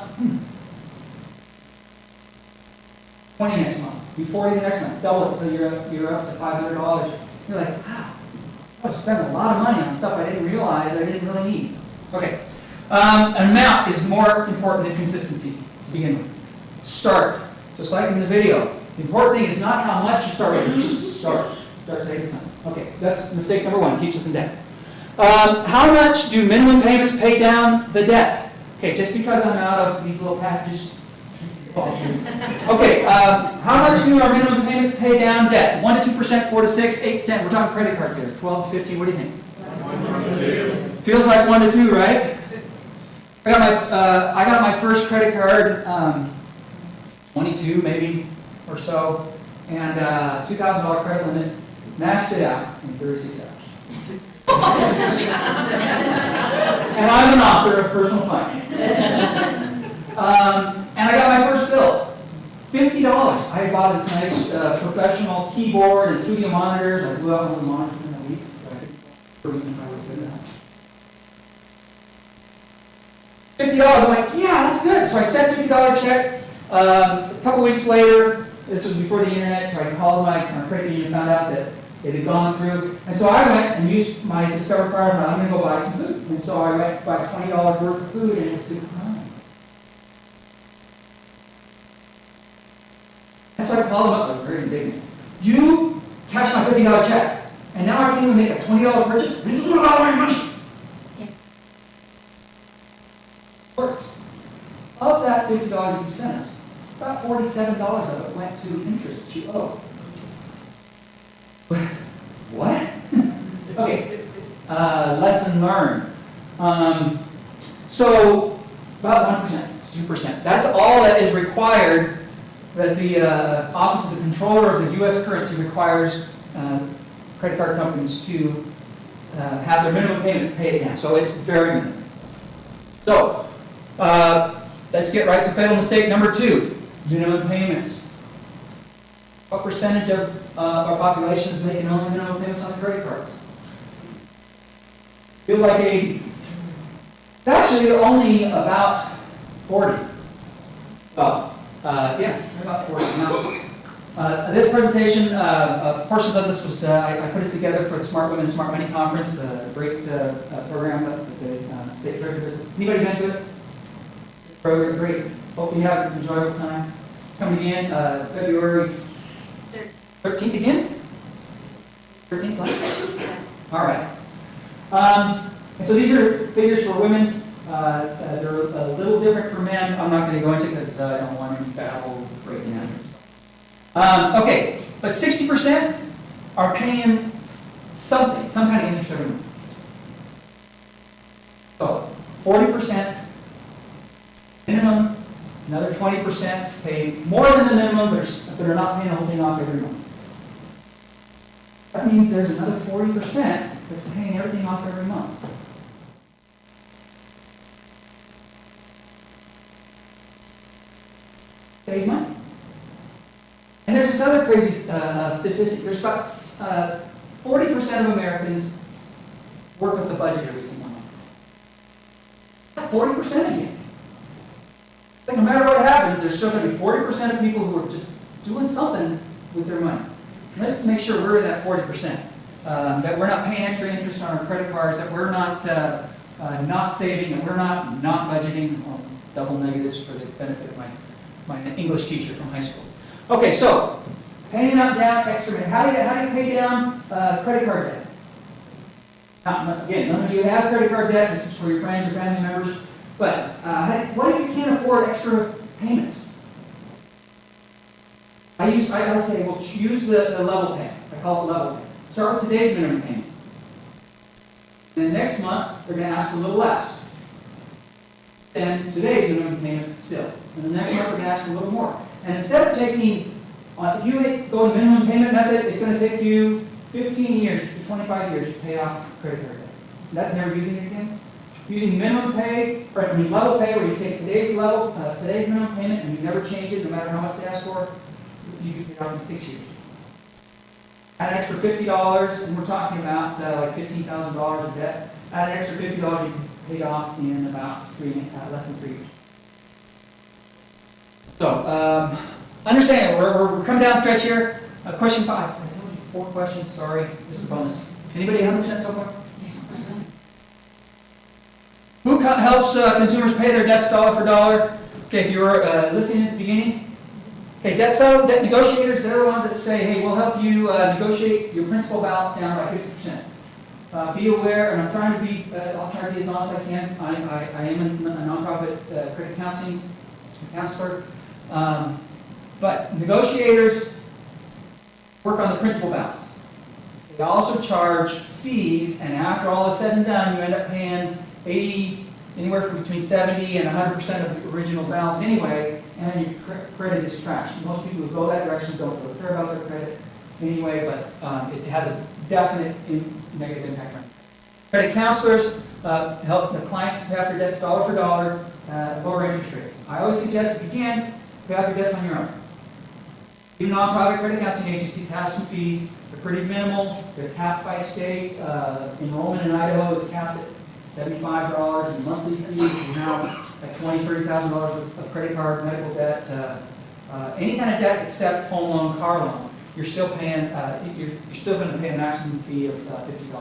20 next month, be 40 the next month, double it until you're up to $500. You're like, wow, I spent a lot of money on stuff I didn't realize I didn't really need. Okay, amount is more important than consistency to begin with. Start, just like in the video. The important thing is not how much you start with, just start saving something. Okay, that's mistake number one, keeps us in debt. How much do minimum payments pay down the debt? Okay, just because I'm out of these little packages. Okay, how much do our minimum payments pay down debt? 1 to 2%, 4 to 6, 8 to 10. We're talking credit cards here. 12 to 15. What do you think? Feels like 1 to 2, right? I got my first credit card, 22 maybe or so, and $2,000 credit limit. Maxed it out in 36 hours. And I'm an author of personal finance. And I got my first bill, $50. I bought this nice professional keyboard and studio monitors. I blew out one of the monitors in a week. $50. I'm like, yeah, that's good. So I sent a $50 check. A couple weeks later, this was before the internet, so I called my credit union and found out that it had gone through. And so I went and used my Discover card, and I'm going to go buy some food. And so I went and bought $20 worth of food, and it was declined. And so I called him up. I was very indignant. You cashed my $50 check, and now I can't even make a $20 purchase? This is a lot of my money. Works. Of that $50 you sent us, about $47 of it went to interest that you owe. What? Okay, lesson learned. So about 1% to 2%. That's all that is required, that the Office of the Controller of the U.S. Currency requires credit card companies to have their minimum payment paid down. So it's very minimum. So let's get right to fatal mistake number 2, minimum payments. What percentage of our population is making only minimum payments on the credit cards? Feels like 80. It's actually only about 40. Oh, yeah, about 40. Now, this presentation, portions of this was, I put it together for the Smart Women, Smart Money Conference, a great program that the state treasurer does. Anybody been to it? Program, great. Hope you have an enjoyable time. It's coming in February 13th again? 13th last? All right. And so these are figures for women. They're a little different for men. I'm not going to go into it because I don't want any babble breaking out. Okay, but 60% are paying something, some kind of interest every month. So 40% minimum, another 20% pay more than the minimum, but are not paying the whole thing off every month. That means there's another 40% that's paying everything off every month. Save money. And there's this other crazy statistic. There's about 40% of Americans work with the budget every single month. 40% again. Like no matter what happens, there's still going to be 40% of people who are just doing something with their money. Let's make sure we're in that 40%. That we're not paying extra interest on our credit cards, that we're not saving, and we're not budgeting. Well, double negatives for the benefit of my English teacher from high school. Okay, so paying out down extra. How do you pay down credit card debt? Again, none of you have credit card debt. This is for your friends or family members. But what if you can't afford extra payments? I say, well, use the level pay. I call it level pay. Start with today's minimum payment. And then next month, they're going to ask for a little less than today's minimum payment still. And the next month, they're going to ask for a little more. And instead of taking, if you go the minimum payment method, it's going to take you 15 years to 25 years to pay off credit card debt. That's never using it again. Using minimum pay, or level pay, where you take today's minimum payment and you never change it, no matter how much they ask for, you can pay it off in 6 years. Add an extra $50, and we're talking about like $15,000 of debt. Add an extra $50, you can pay it off in about less than 3 years. So, understand, we're coming down the stretch here. Question 5. I told you 4 questions, sorry, just a bonus. Anybody have a chance so far? Who helps consumers pay their debts dollar for dollar? Okay, if you were listening at the beginning. Okay, debt negotiators, they're the ones that say, hey, we'll help you negotiate your principal balance down by 50%. Be aware, and I'll try to be as honest as I can. I am a nonprofit credit counselor. But negotiators work on the principal balance. They also charge fees, and after all is said and done, you end up paying anywhere from between 70 and 100% of the original balance anyway, and your credit is trashed. Most people who go that direction don't really care about their credit anyway, but it has a definite negative impact on credit. Counselors help the clients pay off their debts dollar for dollar, lower interest rates. I always suggest if you can, pay off your debts on your own. Even nonprofit credit counseling agencies have some fees. They're pretty minimal. They're capped by state. Enrollment in Idaho is capped at $75 in monthly fees. You're now at $20,000, $30,000 of credit card, medical debt, any kind of debt except home loan, car loan. You're still paying. You're still going to pay a maximum fee of $50 a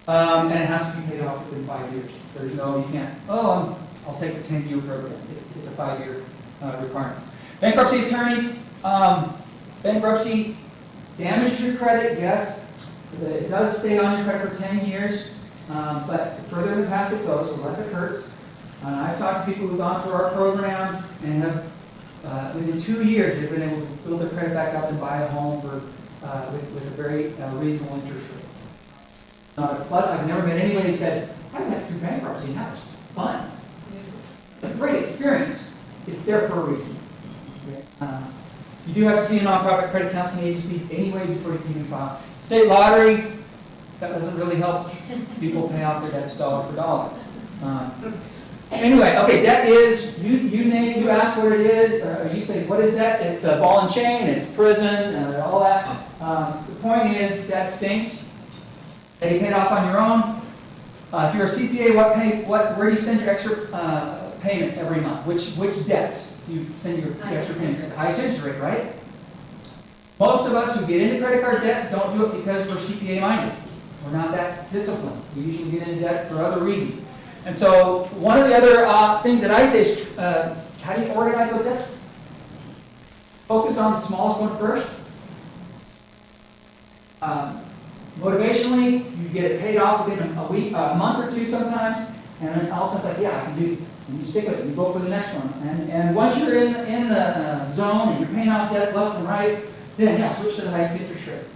month, and it has to be paid off within 5 years. There's no, you can't. Oh, I'll take the 10-year program. It's a 5-year requirement. Bankruptcy attorneys. Bankruptcy damages your credit, yes. It does stay on your credit for 10 years, but the further in the past it goes, the less it hurts. I've talked to people who've gone through our program and have, within 2 years, they've been able to build their credit back up and buy a home for with a very reasonable interest rate. Not a plus. I've never met anybody who said, I went through bankruptcy and that was fun. It's a great experience. It's there for a reason. You do have to see a nonprofit credit counseling agency anyway before you can even file. State lottery, that doesn't really help people pay off their debts dollar for dollar. Anyway, okay, debt is, you ask what it is, or you say, what is debt? It's a ball and chain, it's prison, all that. The point is, debt stinks. You pay it off on your own. If you're a CPA, where do you send your extra payment every month? Which debts do you send your extra payment? The highest interest rate, right? Most of us who get into credit card debt don't do it because we're CPA minded. We're not that disciplined. We usually get into debt for other reasons. And so one of the other things that I say is, how do you organize those debts? Focus on the smallest one first. Motivationally, you get it paid off within a week, a month or two sometimes, and then all of a sudden it's like, yeah, I can do this. And you stick with it, you go for the next one. And once you're in the zone and you're paying off debts left and right, then yeah, switch to the highest interest rate.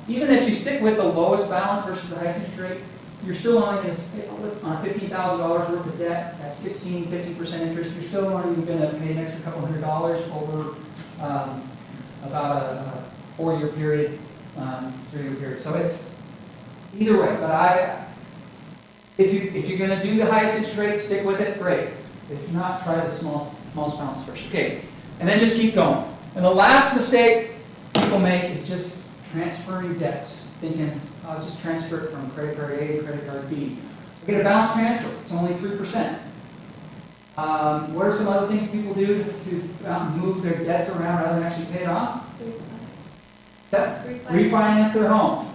Even if you stick with the lowest balance versus the highest interest rate, you're still only going to spend on $15,000 worth of debt at 16, 50% interest. You're still only going to pay an extra couple $100 over about a 4-year period, 3-year period. So it's either way. But if you're going to do the highest interest rate, stick with it. Great. If not, try the smallest balance first. Okay, and then just keep going. And the last mistake people make is just transferring debts, thinking, I'll just transfer it from credit card A to credit card B. I get a balance transfer, it's only 3%. What are some other things people do to move their debts around rather than actually pay it off? Refinance their home.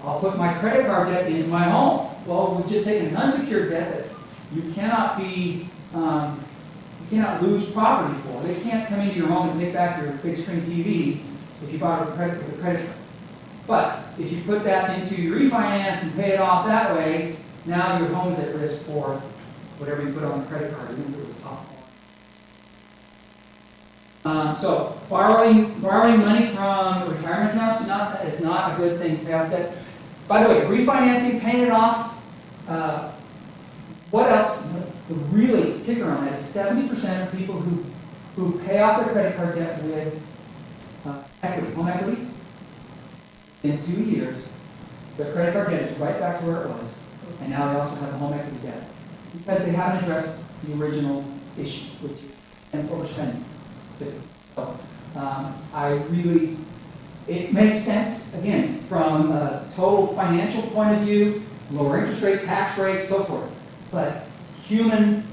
I'll put my credit card debt into my home. Well, we've just taken an unsecured debt that you cannot lose property for. They can't come into your home and take back your big screen TV if you bought it with a credit card. But if you put that into your refinance and pay it off that way, now your home's at risk for whatever you put on the credit card, even if it was top. So borrowing money from retirement accounts is not a good thing to pay off debt. By the way, refinancing, paying it off. What else? The really kicker on that is 70% of people who pay off their credit card debt with equity, home equity, in 2 years, their credit card debt is right back to where it was, and now they also have a home equity debt because they haven't addressed the original issue, which is overspending. So, it makes sense, again, from a total financial point of view, lower interest rate, tax breaks, so forth. But human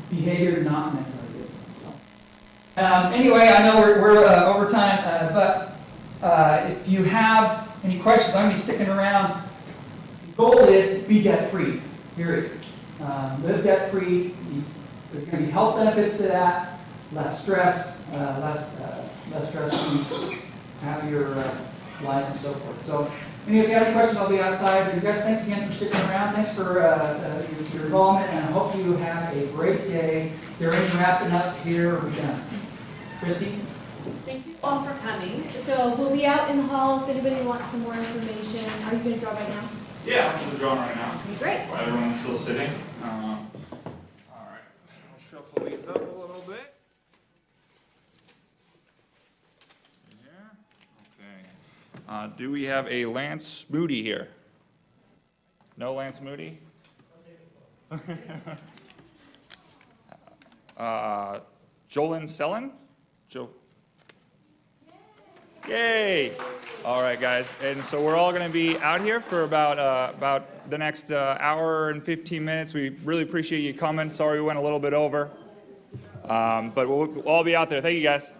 behavior, not necessarily good. So, anyway, I know we're over time, but if you have any questions, I'm going to be sticking around. The goal is to be debt-free, period. Live debt-free. There's going to be health benefits to that, less stress, less stress, happier life, and so forth. So, if you have any questions, I'll be outside. But you guys, thanks again for sticking around. Thanks for your involvement, and I hope you have a great day. Is there any wrapping up here? Are we done? Christy? Thank you all for coming. So we'll be out in the hall if anybody wants some more information. Are you going to draw right now? Yeah, I'm going to draw right now. Okay, great. While everyone's still sitting. All right, I'll shuffle these up a little bit. Do we have a Lance Moody here? No Lance Moody? Jolyn Sellen? Yay! All right, guys. And so we're all going to be out here for about the next hour and 15 minutes. We really appreciate you coming. Sorry we went a little bit over. But we'll all be out there. Thank you, guys.